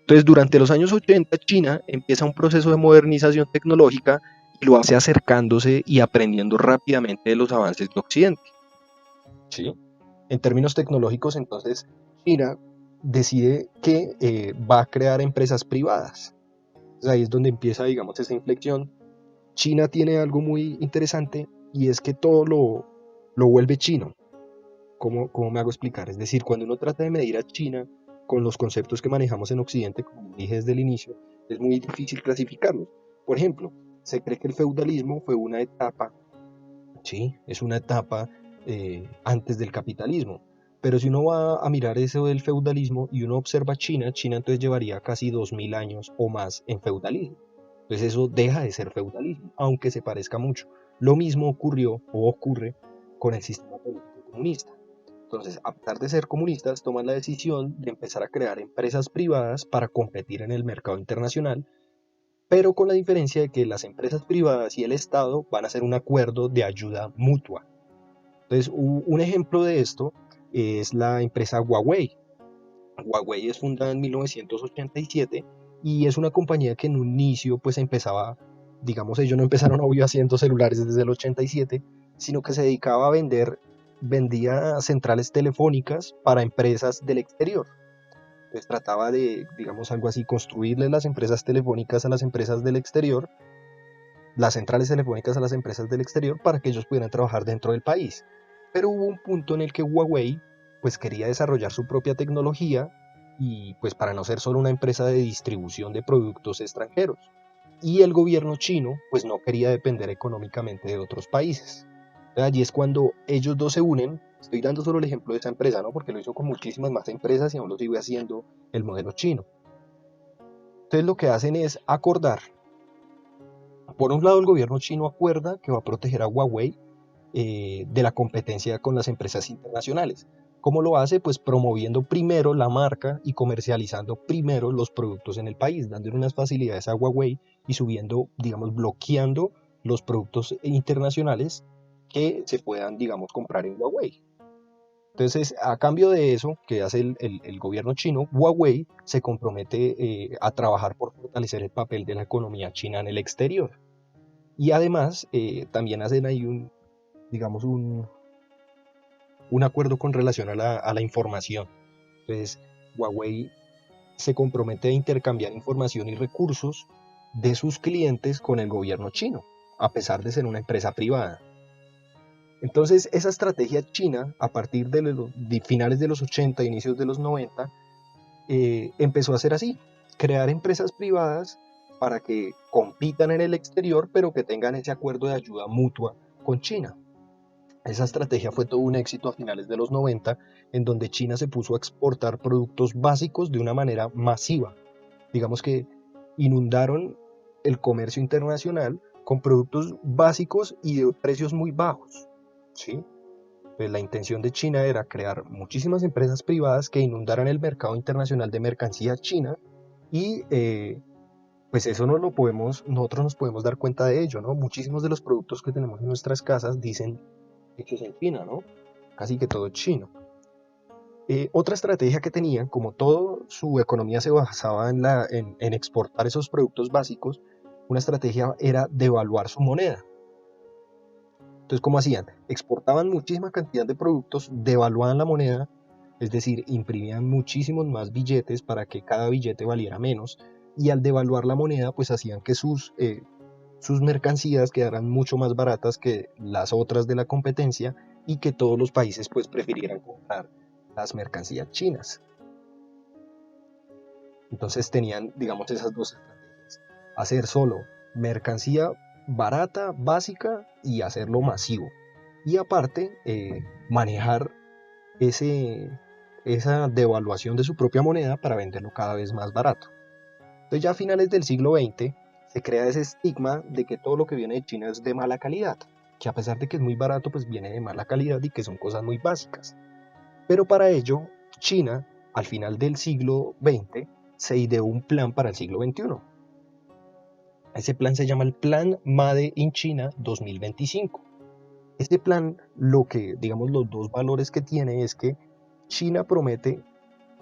Entonces, durante los años 80, China empieza un proceso de modernización tecnológica y lo hace acercándose y aprendiendo rápidamente de los avances de Occidente. ¿Sí? En términos tecnológicos, entonces, China decide que va a crear empresas privadas. Entonces, ahí es donde empieza, digamos, esa inflexión. China tiene algo muy interesante y es que todo lo vuelve chino. ¿Cómo me hago explicar? Es decir, cuando uno trata de medir a China con los conceptos que manejamos en Occidente, como dije desde el inicio, es muy difícil clasificarlos. Por ejemplo, se cree que el feudalismo fue una etapa, sí, es una etapa antes del capitalismo. Pero si uno va a mirar eso del feudalismo y uno observa China, China entonces llevaría casi 2000 años o más en feudalismo. Entonces eso deja de ser feudalismo, aunque se parezca mucho. Lo mismo ocurrió o ocurre con el sistema político comunista. Entonces, a pesar de ser comunistas, toman la decisión de empezar a crear empresas privadas para competir en el mercado internacional, pero con la diferencia de que las empresas privadas y el Estado van a hacer un acuerdo de ayuda mutua. Entonces, un ejemplo de esto es la empresa Huawei. Huawei es fundada en 1987 y es una compañía que en un inicio pues empezaba, digamos, ellos no empezaron obvio haciendo celulares desde el 87, sino que se dedicaba a vendía centrales telefónicas para empresas del exterior. Entonces trataba de, digamos, algo así, construirle las empresas telefónicas a las empresas del exterior, las centrales telefónicas a las empresas del exterior para que ellos pudieran trabajar dentro del país. Pero hubo un punto en el que Huawei pues quería desarrollar su propia tecnología y pues para no ser solo una empresa de distribución de productos extranjeros. Y el gobierno chino pues no quería depender económicamente de otros países. Entonces, allí es cuando ellos dos se unen. Estoy dando solo el ejemplo de esa empresa, ¿no? Porque lo hizo con muchísimas más empresas y aún lo sigue haciendo el modelo chino. Entonces lo que hacen es acordar. Por un lado, el gobierno chino acuerda que va a proteger a Huawei de la competencia con las empresas internacionales. ¿Cómo lo hace? Pues promoviendo primero la marca y comercializando primero los productos en el país, dándole unas facilidades a Huawei y subiendo, digamos, bloqueando los productos internacionales que se puedan, digamos, comprar en Huawei. Entonces, a cambio de eso que hace el gobierno chino, Huawei se compromete a trabajar por fortalecer el papel de la economía china en el exterior. Y además, también hacen ahí digamos, un acuerdo con relación a la información. Entonces, Huawei se compromete a intercambiar información y recursos de sus clientes con el gobierno chino, a pesar de ser una empresa privada. Entonces, esa estrategia china, a partir de finales de los 80, inicios de los 90, empezó a ser así, crear empresas privadas para que compitan en el exterior, pero que tengan ese acuerdo de ayuda mutua con China. Esa estrategia fue todo un éxito a finales de los 90, en donde China se puso a exportar productos básicos de una manera masiva. Digamos que inundaron el comercio internacional con productos básicos y de precios muy bajos. ¿Sí? Pues la intención de China era crear muchísimas empresas privadas que inundaran el mercado internacional de mercancía china y pues eso nosotros nos podemos dar cuenta de ello, ¿no? Muchísimos de los productos que tenemos en nuestras casas dicen hechos en China, ¿no? Casi que todo chino. Otra estrategia que tenían, como todo su economía se basaba en exportar esos productos básicos, una estrategia era devaluar su moneda. Entonces, ¿cómo hacían? Exportaban muchísima cantidad de productos, devaluaban la moneda, es decir, imprimían muchísimos más billetes para que cada billete valiera menos, y al devaluar la moneda, pues hacían que sus mercancías quedaran mucho más baratas que las otras de la competencia y que todos los países pues prefirieran comprar las mercancías chinas. Entonces tenían, digamos, esas dos estrategias. Hacer solo mercancía barata, básica y hacerlo masivo. Y aparte, manejar ese, esa devaluación de su propia moneda para venderlo cada vez más barato. Entonces ya a finales del siglo XX se crea ese estigma de que todo lo que viene de China es de mala calidad, que a pesar de que es muy barato, pues viene de mala calidad y que son cosas muy básicas. Pero para ello, China, al final del siglo XX, se ideó un plan para el siglo XXI. Ese plan se llama el Plan Made in China 2025. Este plan, lo que, digamos, los dos valores que tiene es que China promete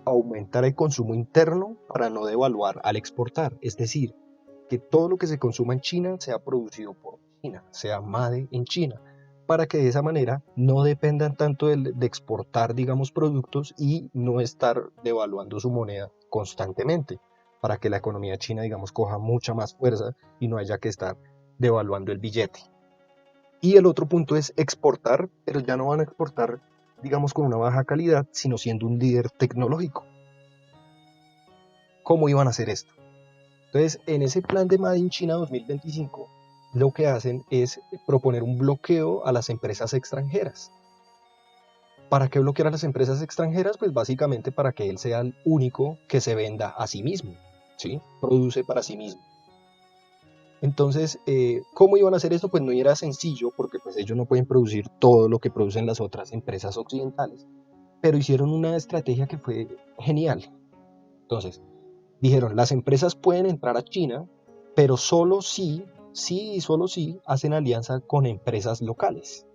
aumentar el consumo interno para no devaluar al exportar. Es decir, que todo lo que se consuma en China sea producido por China, sea made in China, para que de esa manera no dependan tanto de exportar, digamos, productos y no estar devaluando su moneda constantemente, para que la economía china, digamos, coja mucha más fuerza y no haya que estar devaluando el billete. Y el otro punto es exportar, pero ya no van a exportar, digamos, con una baja calidad, sino siendo un líder tecnológico. ¿Cómo iban a hacer esto? Entonces, en ese plan de Made in China 2025, lo que hacen es proponer un bloqueo a las empresas extranjeras. ¿Para qué bloquear a las empresas extranjeras? Pues básicamente para que él sea el único que se venda a sí mismo, ¿sí? Produce para sí mismo. Entonces, ¿cómo iban a hacer esto? Pues no era sencillo porque pues ellos no pueden producir todo lo que producen las otras empresas occidentales, pero hicieron una estrategia que fue genial. Entonces, dijeron, las empresas pueden entrar a China, pero solo si, sí y solo si hacen alianza con empresas locales.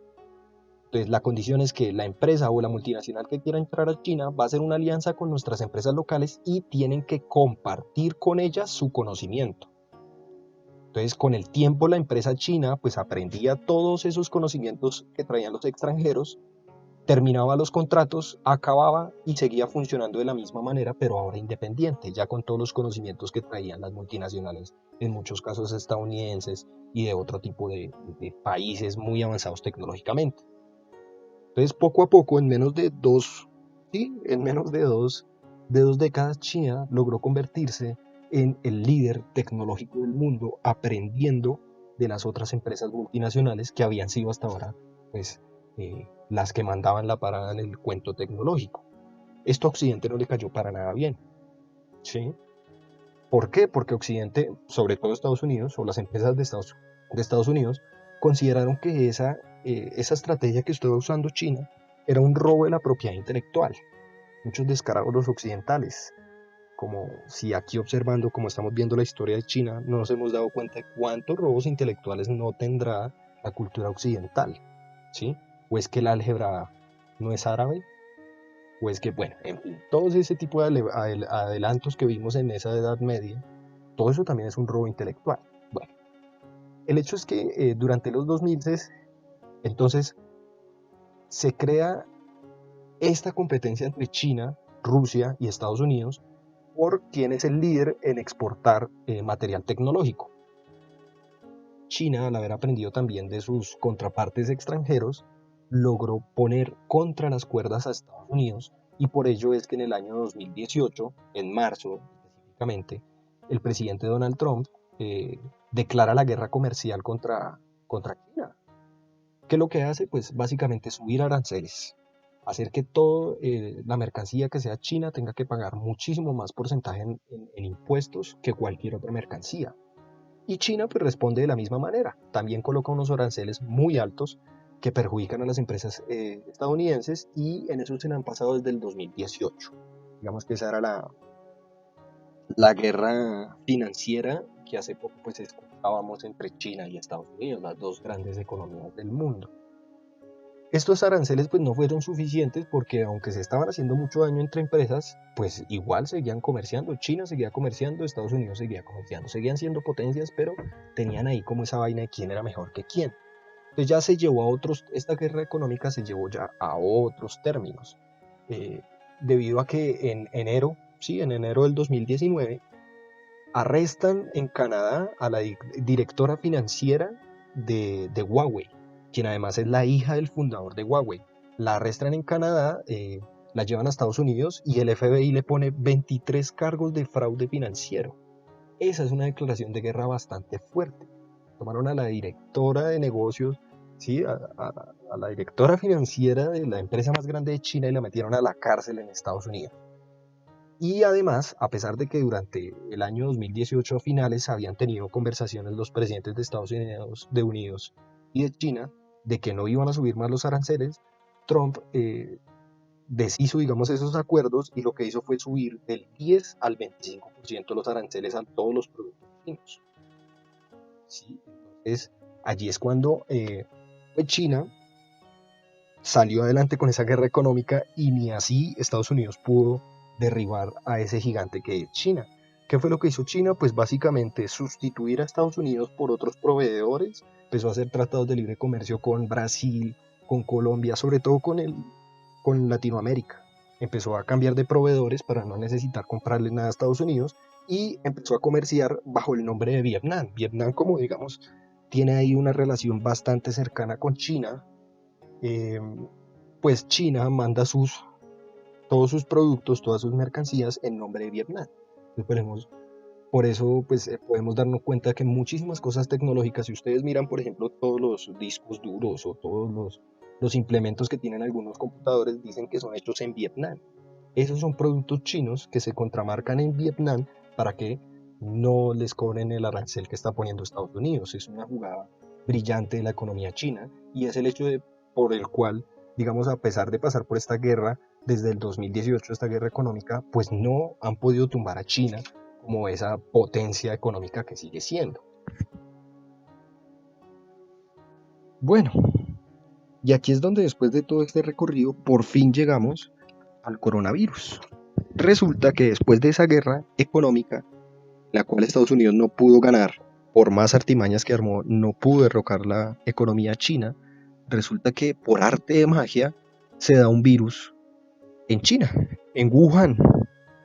Entonces, la condición es que la empresa o la multinacional que quiera entrar a China va a hacer una alianza con nuestras empresas locales y tienen que compartir con ellas su conocimiento. Entonces, con el tiempo, la empresa china pues aprendía todos esos conocimientos que traían los extranjeros, terminaba los contratos, acababa y seguía funcionando de la misma manera, pero ahora independiente, ya con todos los conocimientos que traían las multinacionales, en muchos casos estadounidenses y de otro tipo de países muy avanzados tecnológicamente. Entonces, poco a poco, en menos de sí, en menos de dos décadas, China logró convertirse en el líder tecnológico del mundo, aprendiendo de las otras empresas multinacionales que habían sido hasta ahora, pues, las que mandaban la parada en el cuento tecnológico. Esto a Occidente no le cayó para nada bien, ¿sí? ¿Por qué? Porque Occidente, sobre todo Estados Unidos, o las empresas de Estados Unidos, consideraron que esa estrategia que estaba usando China era un robo de la propiedad intelectual. Muchos descarados los occidentales, como si aquí observando, como estamos viendo la historia de China, no nos hemos dado cuenta de cuántos robos intelectuales no tendrá la cultura occidental, ¿sí? O es que el álgebra no es árabe, o es que, bueno, en fin, todo ese tipo de adelantos que vimos en esa Edad Media, todo eso también es un robo intelectual. Bueno, el hecho es que durante los 2000 entonces se crea esta competencia entre China, Rusia y Estados Unidos por quién es el líder en exportar material tecnológico. China, al haber aprendido también de sus contrapartes extranjeros, logró poner contra las cuerdas a Estados Unidos y por ello es que en el año 2018, en marzo específicamente, el presidente Donald Trump declara la guerra comercial contra China. ¿Qué es lo que hace? Pues básicamente subir aranceles, hacer que toda la mercancía que sea china tenga que pagar muchísimo más porcentaje en impuestos que cualquier otra mercancía. Y China pues responde de la misma manera. También coloca unos aranceles muy altos que perjudican a las empresas estadounidenses y en eso se le han pasado desde el 2018. Digamos que esa era la guerra financiera que hace poco pues escuchábamos entre China y Estados Unidos, las dos grandes economías del mundo. Estos aranceles pues no fueron suficientes porque aunque se estaban haciendo mucho daño entre empresas, pues igual seguían comerciando, China seguía comerciando, Estados Unidos seguía comerciando, seguían siendo potencias, pero tenían ahí como esa vaina de quién era mejor que quién. Entonces ya se llevó a otros, esta guerra económica se llevó ya a otros términos, eh, debido a que en enero, sí, en enero del 2019, arrestan en Canadá a la directora financiera de Huawei, quien además es la hija del fundador de Huawei. La arrestan en Canadá, la llevan a Estados Unidos y el FBI le pone 23 cargos de fraude financiero. Esa es una declaración de guerra bastante fuerte. Tomaron a la directora de negocios, ¿sí? A la directora financiera de la empresa más grande de China y la metieron a la cárcel en Estados Unidos. Y además, a pesar de que durante el año 2018 a finales habían tenido conversaciones los presidentes de Estados Unidos y de China de que no iban a subir más los aranceles, Trump deshizo, digamos, esos acuerdos y lo que hizo fue subir del 10 al 25% los aranceles a todos los productos chinos. ¿Sí? Entonces, allí es cuando pues China salió adelante con esa guerra económica y ni así Estados Unidos pudo derribar a ese gigante que es China. ¿Qué fue lo que hizo China? Pues básicamente sustituir a Estados Unidos por otros proveedores. Empezó a hacer tratados de libre comercio con Brasil, con Colombia, sobre todo con Latinoamérica. Empezó a cambiar de proveedores para no necesitar comprarle nada a Estados Unidos y empezó a comerciar bajo el nombre de Vietnam. Vietnam, como digamos, tiene ahí una relación bastante cercana con China. eh, pues China manda todos sus productos, todas sus mercancías en nombre de Vietnam. Entonces, por eso pues, podemos darnos cuenta que muchísimas cosas tecnológicas, si ustedes miran, por ejemplo, todos los discos duros o todos los implementos que tienen algunos computadores, dicen que son hechos en Vietnam. Esos son productos chinos que se contramarcan en Vietnam para que no les cobren el arancel que está poniendo Estados Unidos. Es una jugada brillante de la economía china y es el hecho por el cual, digamos, a pesar de pasar por esta guerra desde el 2018, esta guerra económica, pues no han podido tumbar a China como esa potencia económica que sigue siendo. Bueno, y aquí es donde después de todo este recorrido por fin llegamos al coronavirus. Resulta que después de esa guerra económica, la cual Estados Unidos no pudo ganar, por más artimañas que armó, no pudo derrocar la economía china, resulta que por arte de magia se da un virus en China, en Wuhan,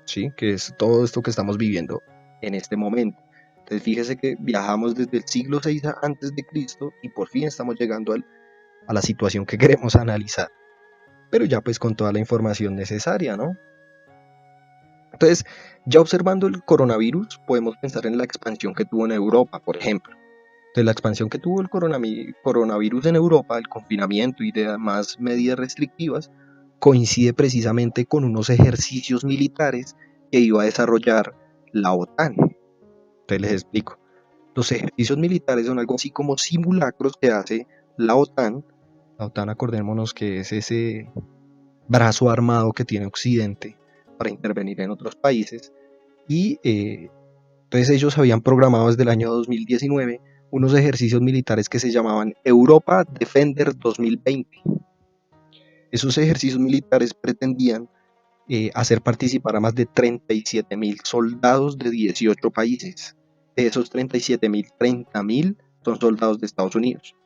¿sí? Que es todo esto que estamos viviendo en este momento. Entonces fíjese que viajamos desde el siglo VI antes de Cristo y por fin estamos llegando a la situación que queremos analizar, pero ya pues con toda la información necesaria, ¿no? Entonces, ya observando el coronavirus, podemos pensar en la expansión que tuvo en Europa, por ejemplo. Entonces, la expansión que tuvo el coronavirus en Europa, el confinamiento y demás medidas restrictivas, coincide precisamente con unos ejercicios militares que iba a desarrollar la OTAN. Entonces, les explico. Los ejercicios militares son algo así como simulacros que hace la OTAN. La OTAN, acordémonos que es ese brazo armado que tiene Occidente para intervenir en otros países. Y entonces ellos habían programado desde el año 2019 unos ejercicios militares que se llamaban Europa Defender 2020. Esos ejercicios militares pretendían hacer participar a más de 37.000 soldados de 18 países. De esos 37.000, 30.000 son soldados de Estados Unidos.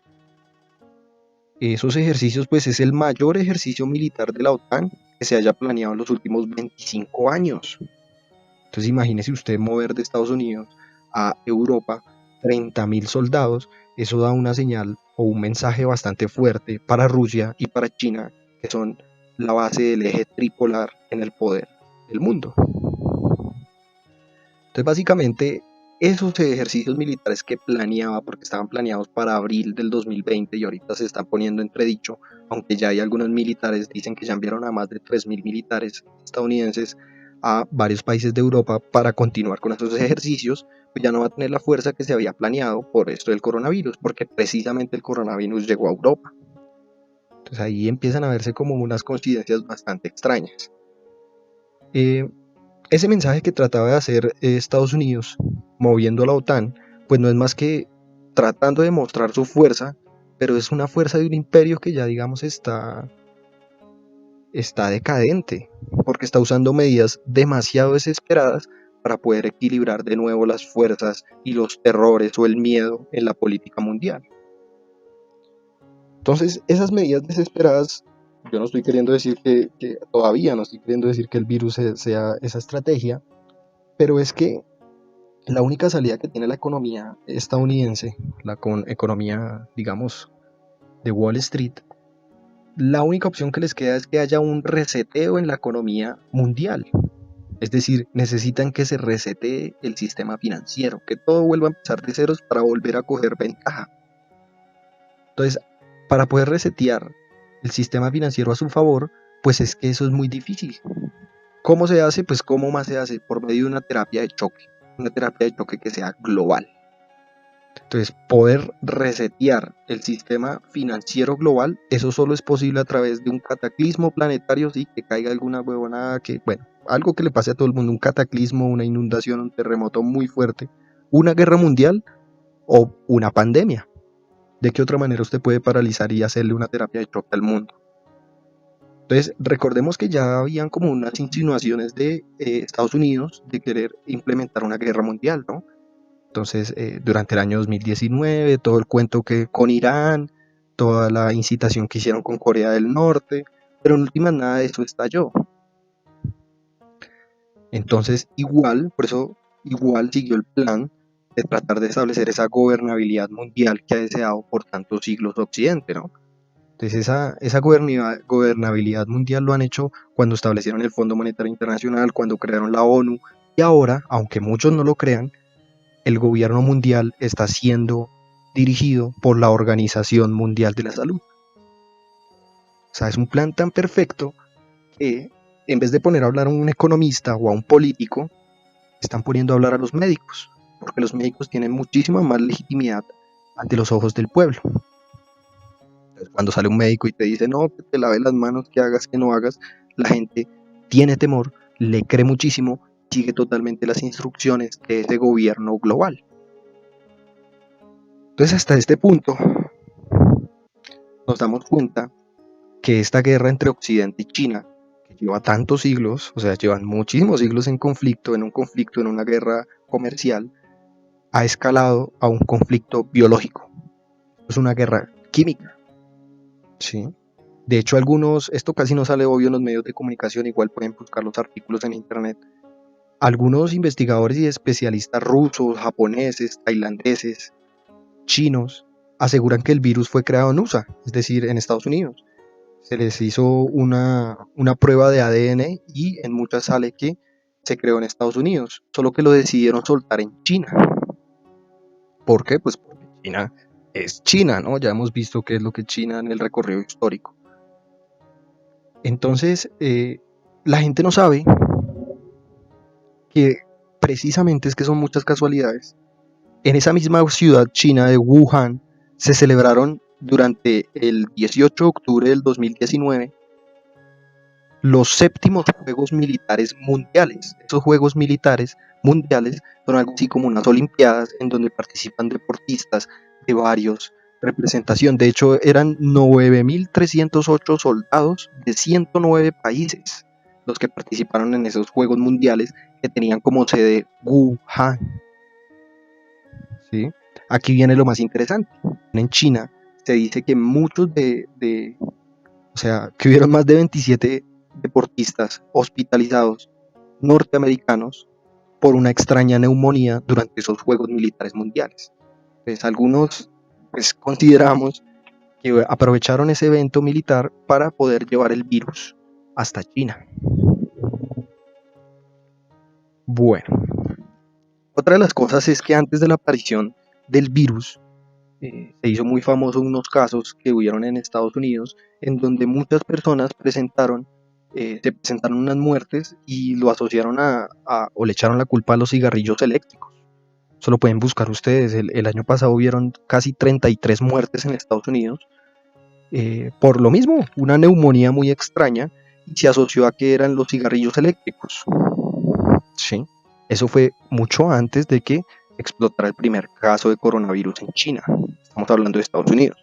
Esos ejercicios pues es el mayor ejercicio militar de la OTAN que se haya planeado en los últimos 25 años. Entonces imagínese usted mover de Estados Unidos a Europa 30.000 soldados, eso da una señal o un mensaje bastante fuerte para Rusia y para China, que son la base del eje tripolar en el poder del mundo. Entonces básicamente esos ejercicios militares que planeaba, porque estaban planeados para abril del 2020 y ahorita se están poniendo entredicho, aunque ya hay algunos militares, dicen que ya enviaron a más de 3.000 militares estadounidenses a varios países de Europa para continuar con esos ejercicios, pues ya no va a tener la fuerza que se había planeado por esto del coronavirus, porque precisamente el coronavirus llegó a Europa. Entonces ahí empiezan a verse como unas coincidencias bastante extrañas. Ese mensaje que trataba de hacer Estados Unidos, moviendo a la OTAN, pues no es más que tratando de mostrar su fuerza, pero es una fuerza de un imperio que ya digamos está decadente, porque está usando medidas demasiado desesperadas para poder equilibrar de nuevo las fuerzas y los terrores o el miedo en la política mundial. Entonces, esas medidas desesperadas, yo no estoy queriendo decir que todavía no estoy queriendo decir que el virus sea esa estrategia, pero es que la única salida que tiene la economía estadounidense, economía, digamos, de Wall Street, la única opción que les queda es que haya un reseteo en la economía mundial. Es decir, necesitan que se resetee el sistema financiero, que todo vuelva a empezar de ceros para volver a coger ventaja. Entonces, para poder resetear el sistema financiero a su favor, pues es que eso es muy difícil. ¿Cómo se hace? Pues ¿cómo más se hace? Por medio de una terapia de choque que sea global. Entonces, poder resetear el sistema financiero global, eso solo es posible a través de un cataclismo planetario, sí, que caiga alguna huevonada, algo que le pase a todo el mundo, un cataclismo, una inundación, un terremoto muy fuerte, una guerra mundial o una pandemia. ¿De qué otra manera usted puede paralizar y hacerle una terapia de choque al mundo? Entonces, recordemos que ya habían como unas insinuaciones de Estados Unidos de querer implementar una guerra mundial, ¿no? Entonces, durante el año 2019, todo el cuento que con Irán, toda la incitación que hicieron con Corea del Norte, pero en últimas nada de eso estalló. Entonces, por eso igual siguió el plan de tratar de establecer esa gobernabilidad mundial que ha deseado por tantos siglos Occidente, ¿no? Entonces, esa gobernabilidad mundial lo han hecho cuando establecieron el Fondo Monetario Internacional, cuando crearon la ONU, y ahora, aunque muchos no lo crean, el gobierno mundial está siendo dirigido por la Organización Mundial de la Salud. O sea, es un plan tan perfecto que en vez de poner a hablar a un economista o a un político, están poniendo a hablar a los médicos, porque los médicos tienen muchísima más legitimidad ante los ojos del pueblo. Entonces, cuando sale un médico y te dice, no, que te lave las manos, que hagas, que no hagas, la gente tiene temor, le cree muchísimo, sigue totalmente las instrucciones de ese gobierno global. Entonces, hasta este punto, nos damos cuenta que esta guerra entre Occidente y China, que lleva tantos siglos, o sea, llevan muchísimos siglos en en una guerra comercial, ha escalado a un conflicto biológico. Es una guerra química. ¿Sí? De hecho, esto casi no sale obvio en los medios de comunicación, igual pueden buscar los artículos en internet. Algunos investigadores y especialistas rusos, japoneses, tailandeses, chinos, aseguran que el virus fue creado en USA, es decir, en Estados Unidos. Se les hizo una prueba de ADN y en muchas sale que se creó en Estados Unidos, solo que lo decidieron soltar en China. ¿Por qué? Pues porque China es China, ¿no? Ya hemos visto qué es lo que China en el recorrido histórico. Entonces, la gente no sabe que precisamente es que son muchas casualidades. En esa misma ciudad china de Wuhan se celebraron durante el 18 de octubre del 2019 los séptimos Juegos Militares Mundiales. Esos Juegos Militares Mundiales son algo así como unas Olimpiadas en donde participan deportistas de varios representación. De hecho, eran 9.308 soldados de 109 países los que participaron en esos Juegos Mundiales que tenían como sede Wuhan. ¿Sí? Aquí viene lo más interesante. En China se dice que o sea, que hubieron más de 27 deportistas hospitalizados norteamericanos por una extraña neumonía durante esos Juegos Militares Mundiales. Pues algunos consideramos que aprovecharon ese evento militar para poder llevar el virus hasta China. Bueno, otra de las cosas es que antes de la aparición del virus, se hizo muy famoso unos casos que hubieron en Estados Unidos en donde muchas personas se presentaron unas muertes y lo asociaron o le echaron la culpa a los cigarrillos eléctricos. Eso lo pueden buscar ustedes. El año pasado hubieron casi 33 muertes en Estados Unidos por lo mismo, una neumonía muy extraña y se asoció a que eran los cigarrillos eléctricos. Sí, eso fue mucho antes de que explotara el primer caso de coronavirus en China. Estamos hablando de Estados Unidos.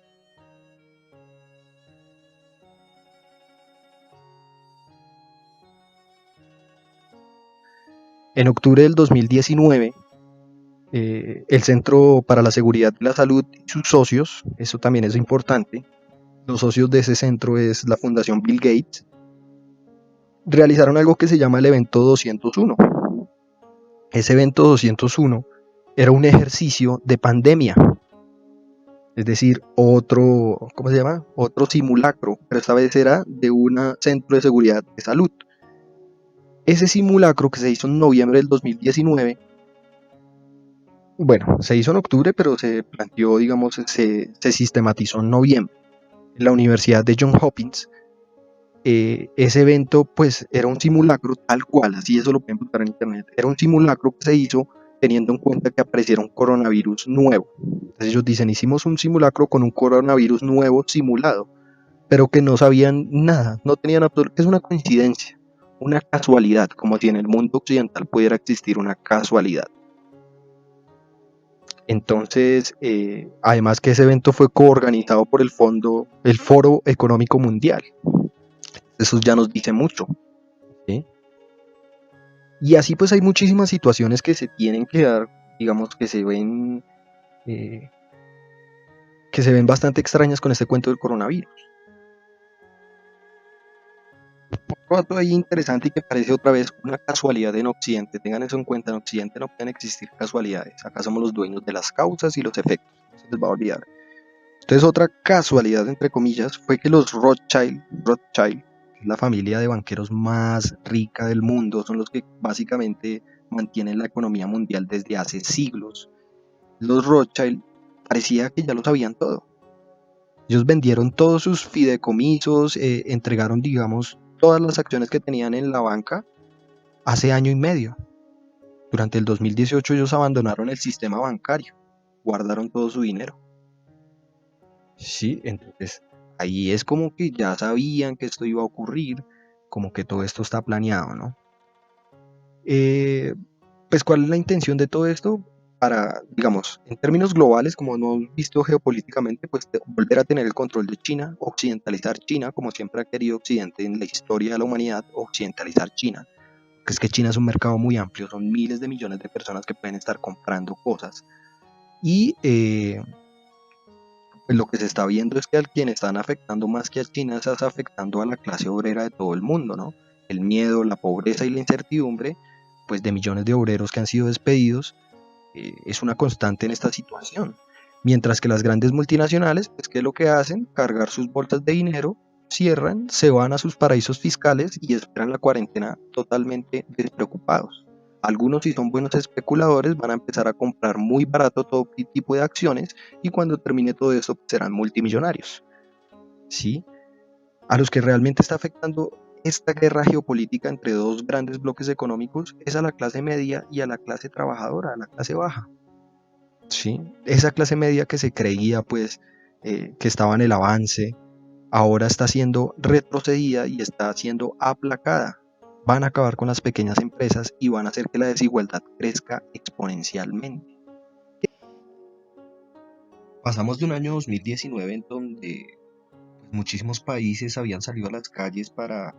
En octubre del 2019, el Centro para la Seguridad de la Salud y sus socios, eso también es importante, los socios de ese centro es la Fundación Bill Gates, realizaron algo que se llama el evento 201. Ese evento 201 era un ejercicio de pandemia, es decir, otro, ¿cómo se llama? Otro simulacro, pero esta vez era de un centro de seguridad de salud. Ese simulacro que se hizo en noviembre del 2019, bueno, se hizo en octubre, pero se planteó, digamos, se sistematizó en noviembre. En la Universidad de Johns Hopkins, ese evento pues era un simulacro tal cual, así eso lo pueden buscar en internet, era un simulacro que se hizo teniendo en cuenta que apareciera un coronavirus nuevo. Entonces ellos dicen, hicimos un simulacro con un coronavirus nuevo simulado, pero que no sabían nada, no tenían absolutamente, es una coincidencia, una casualidad, como si en el mundo occidental pudiera existir una casualidad. Entonces, además que ese evento fue coorganizado por el Foro Económico Mundial. Eso ya nos dice mucho, ¿sí? Y así pues hay muchísimas situaciones que se tienen que dar, digamos eh, que se ven bastante extrañas con este cuento del coronavirus. Otro dato ahí interesante y que parece otra vez una casualidad en Occidente, tengan eso en cuenta, en Occidente no pueden existir casualidades, acá somos los dueños de las causas y los efectos, no se les va a olvidar. Entonces otra casualidad, entre comillas, fue que los Rothschild, que es la familia de banqueros más rica del mundo, son los que básicamente mantienen la economía mundial desde hace siglos. Los Rothschild parecía que ya lo sabían todo. Ellos vendieron todos sus fideicomisos, entregaron, digamos, todas las acciones que tenían en la banca hace año y medio. Durante el 2018 ellos abandonaron el sistema bancario, guardaron todo su dinero. Sí, entonces ahí es como que ya sabían que esto iba a ocurrir, como que todo esto está planeado, ¿no? Pues ¿cuál es la intención de todo esto? Para, digamos, en términos globales, como no hemos visto geopolíticamente, pues volver a tener el control de China, occidentalizar China, como siempre ha querido Occidente en la historia de la humanidad, occidentalizar China. Que es que China es un mercado muy amplio, son miles de millones de personas que pueden estar comprando cosas. Y pues lo que se está viendo es que a quien están afectando más que a China estás afectando a la clase obrera de todo el mundo, ¿no? El miedo, la pobreza y la incertidumbre, pues de millones de obreros que han sido despedidos, es una constante en esta situación. Mientras que las grandes multinacionales, pues ¿qué es lo que hacen? Cargar sus bolsas de dinero, cierran, se van a sus paraísos fiscales y esperan la cuarentena totalmente despreocupados. Algunos, si son buenos especuladores, van a empezar a comprar muy barato todo tipo de acciones y cuando termine todo eso serán multimillonarios. ¿Sí? A los que realmente está afectando esta guerra geopolítica entre dos grandes bloques económicos es a la clase media y a la clase trabajadora, a la clase baja. ¿Sí? Esa clase media que se creía pues que estaba en el avance, ahora está siendo retrocedida y está siendo aplacada. Van a acabar con las pequeñas empresas y van a hacer que la desigualdad crezca exponencialmente. Pasamos de un año 2019 en donde pues, muchísimos países habían salido a las calles para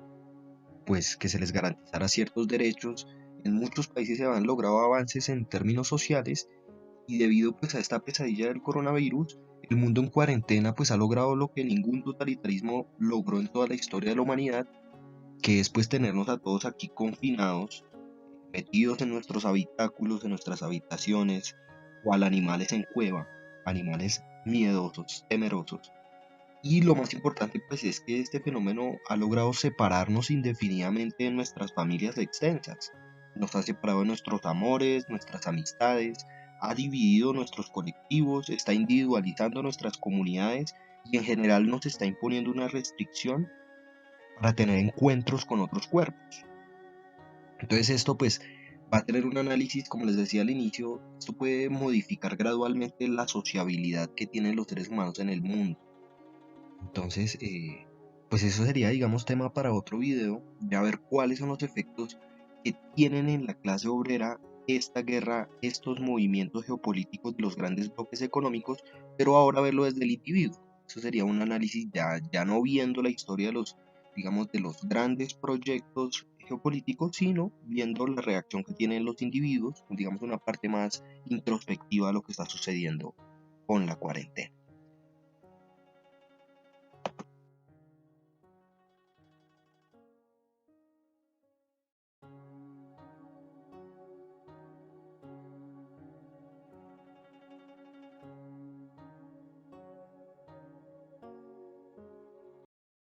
pues, que se les garantizara ciertos derechos. En muchos países se habían logrado avances en términos sociales y debido pues, a esta pesadilla del coronavirus, el mundo en cuarentena pues, ha logrado lo que ningún totalitarismo logró en toda la historia de la humanidad, que es pues tenernos a todos aquí confinados, metidos en nuestros habitáculos, en nuestras habitaciones, cual animales en cueva, animales miedosos, temerosos. Y lo más importante pues es que este fenómeno ha logrado separarnos indefinidamente de nuestras familias extensas. Nos ha separado de nuestros amores, nuestras amistades, ha dividido nuestros colectivos, está individualizando nuestras comunidades y en general nos está imponiendo una restricción para tener encuentros con otros cuerpos. Entonces esto pues va a tener un análisis, como les decía al inicio, esto puede modificar gradualmente la sociabilidad que tienen los seres humanos en el mundo. Entonces, pues eso sería, digamos, tema para otro video, de a ver cuáles son los efectos que tienen en la clase obrera esta guerra, estos movimientos geopolíticos de los grandes bloques económicos, pero ahora verlo desde el individuo. Eso sería un análisis ya no viendo la historia de los, digamos, de los grandes proyectos geopolíticos, sino viendo la reacción que tienen los individuos, digamos, una parte más introspectiva de lo que está sucediendo con la cuarentena.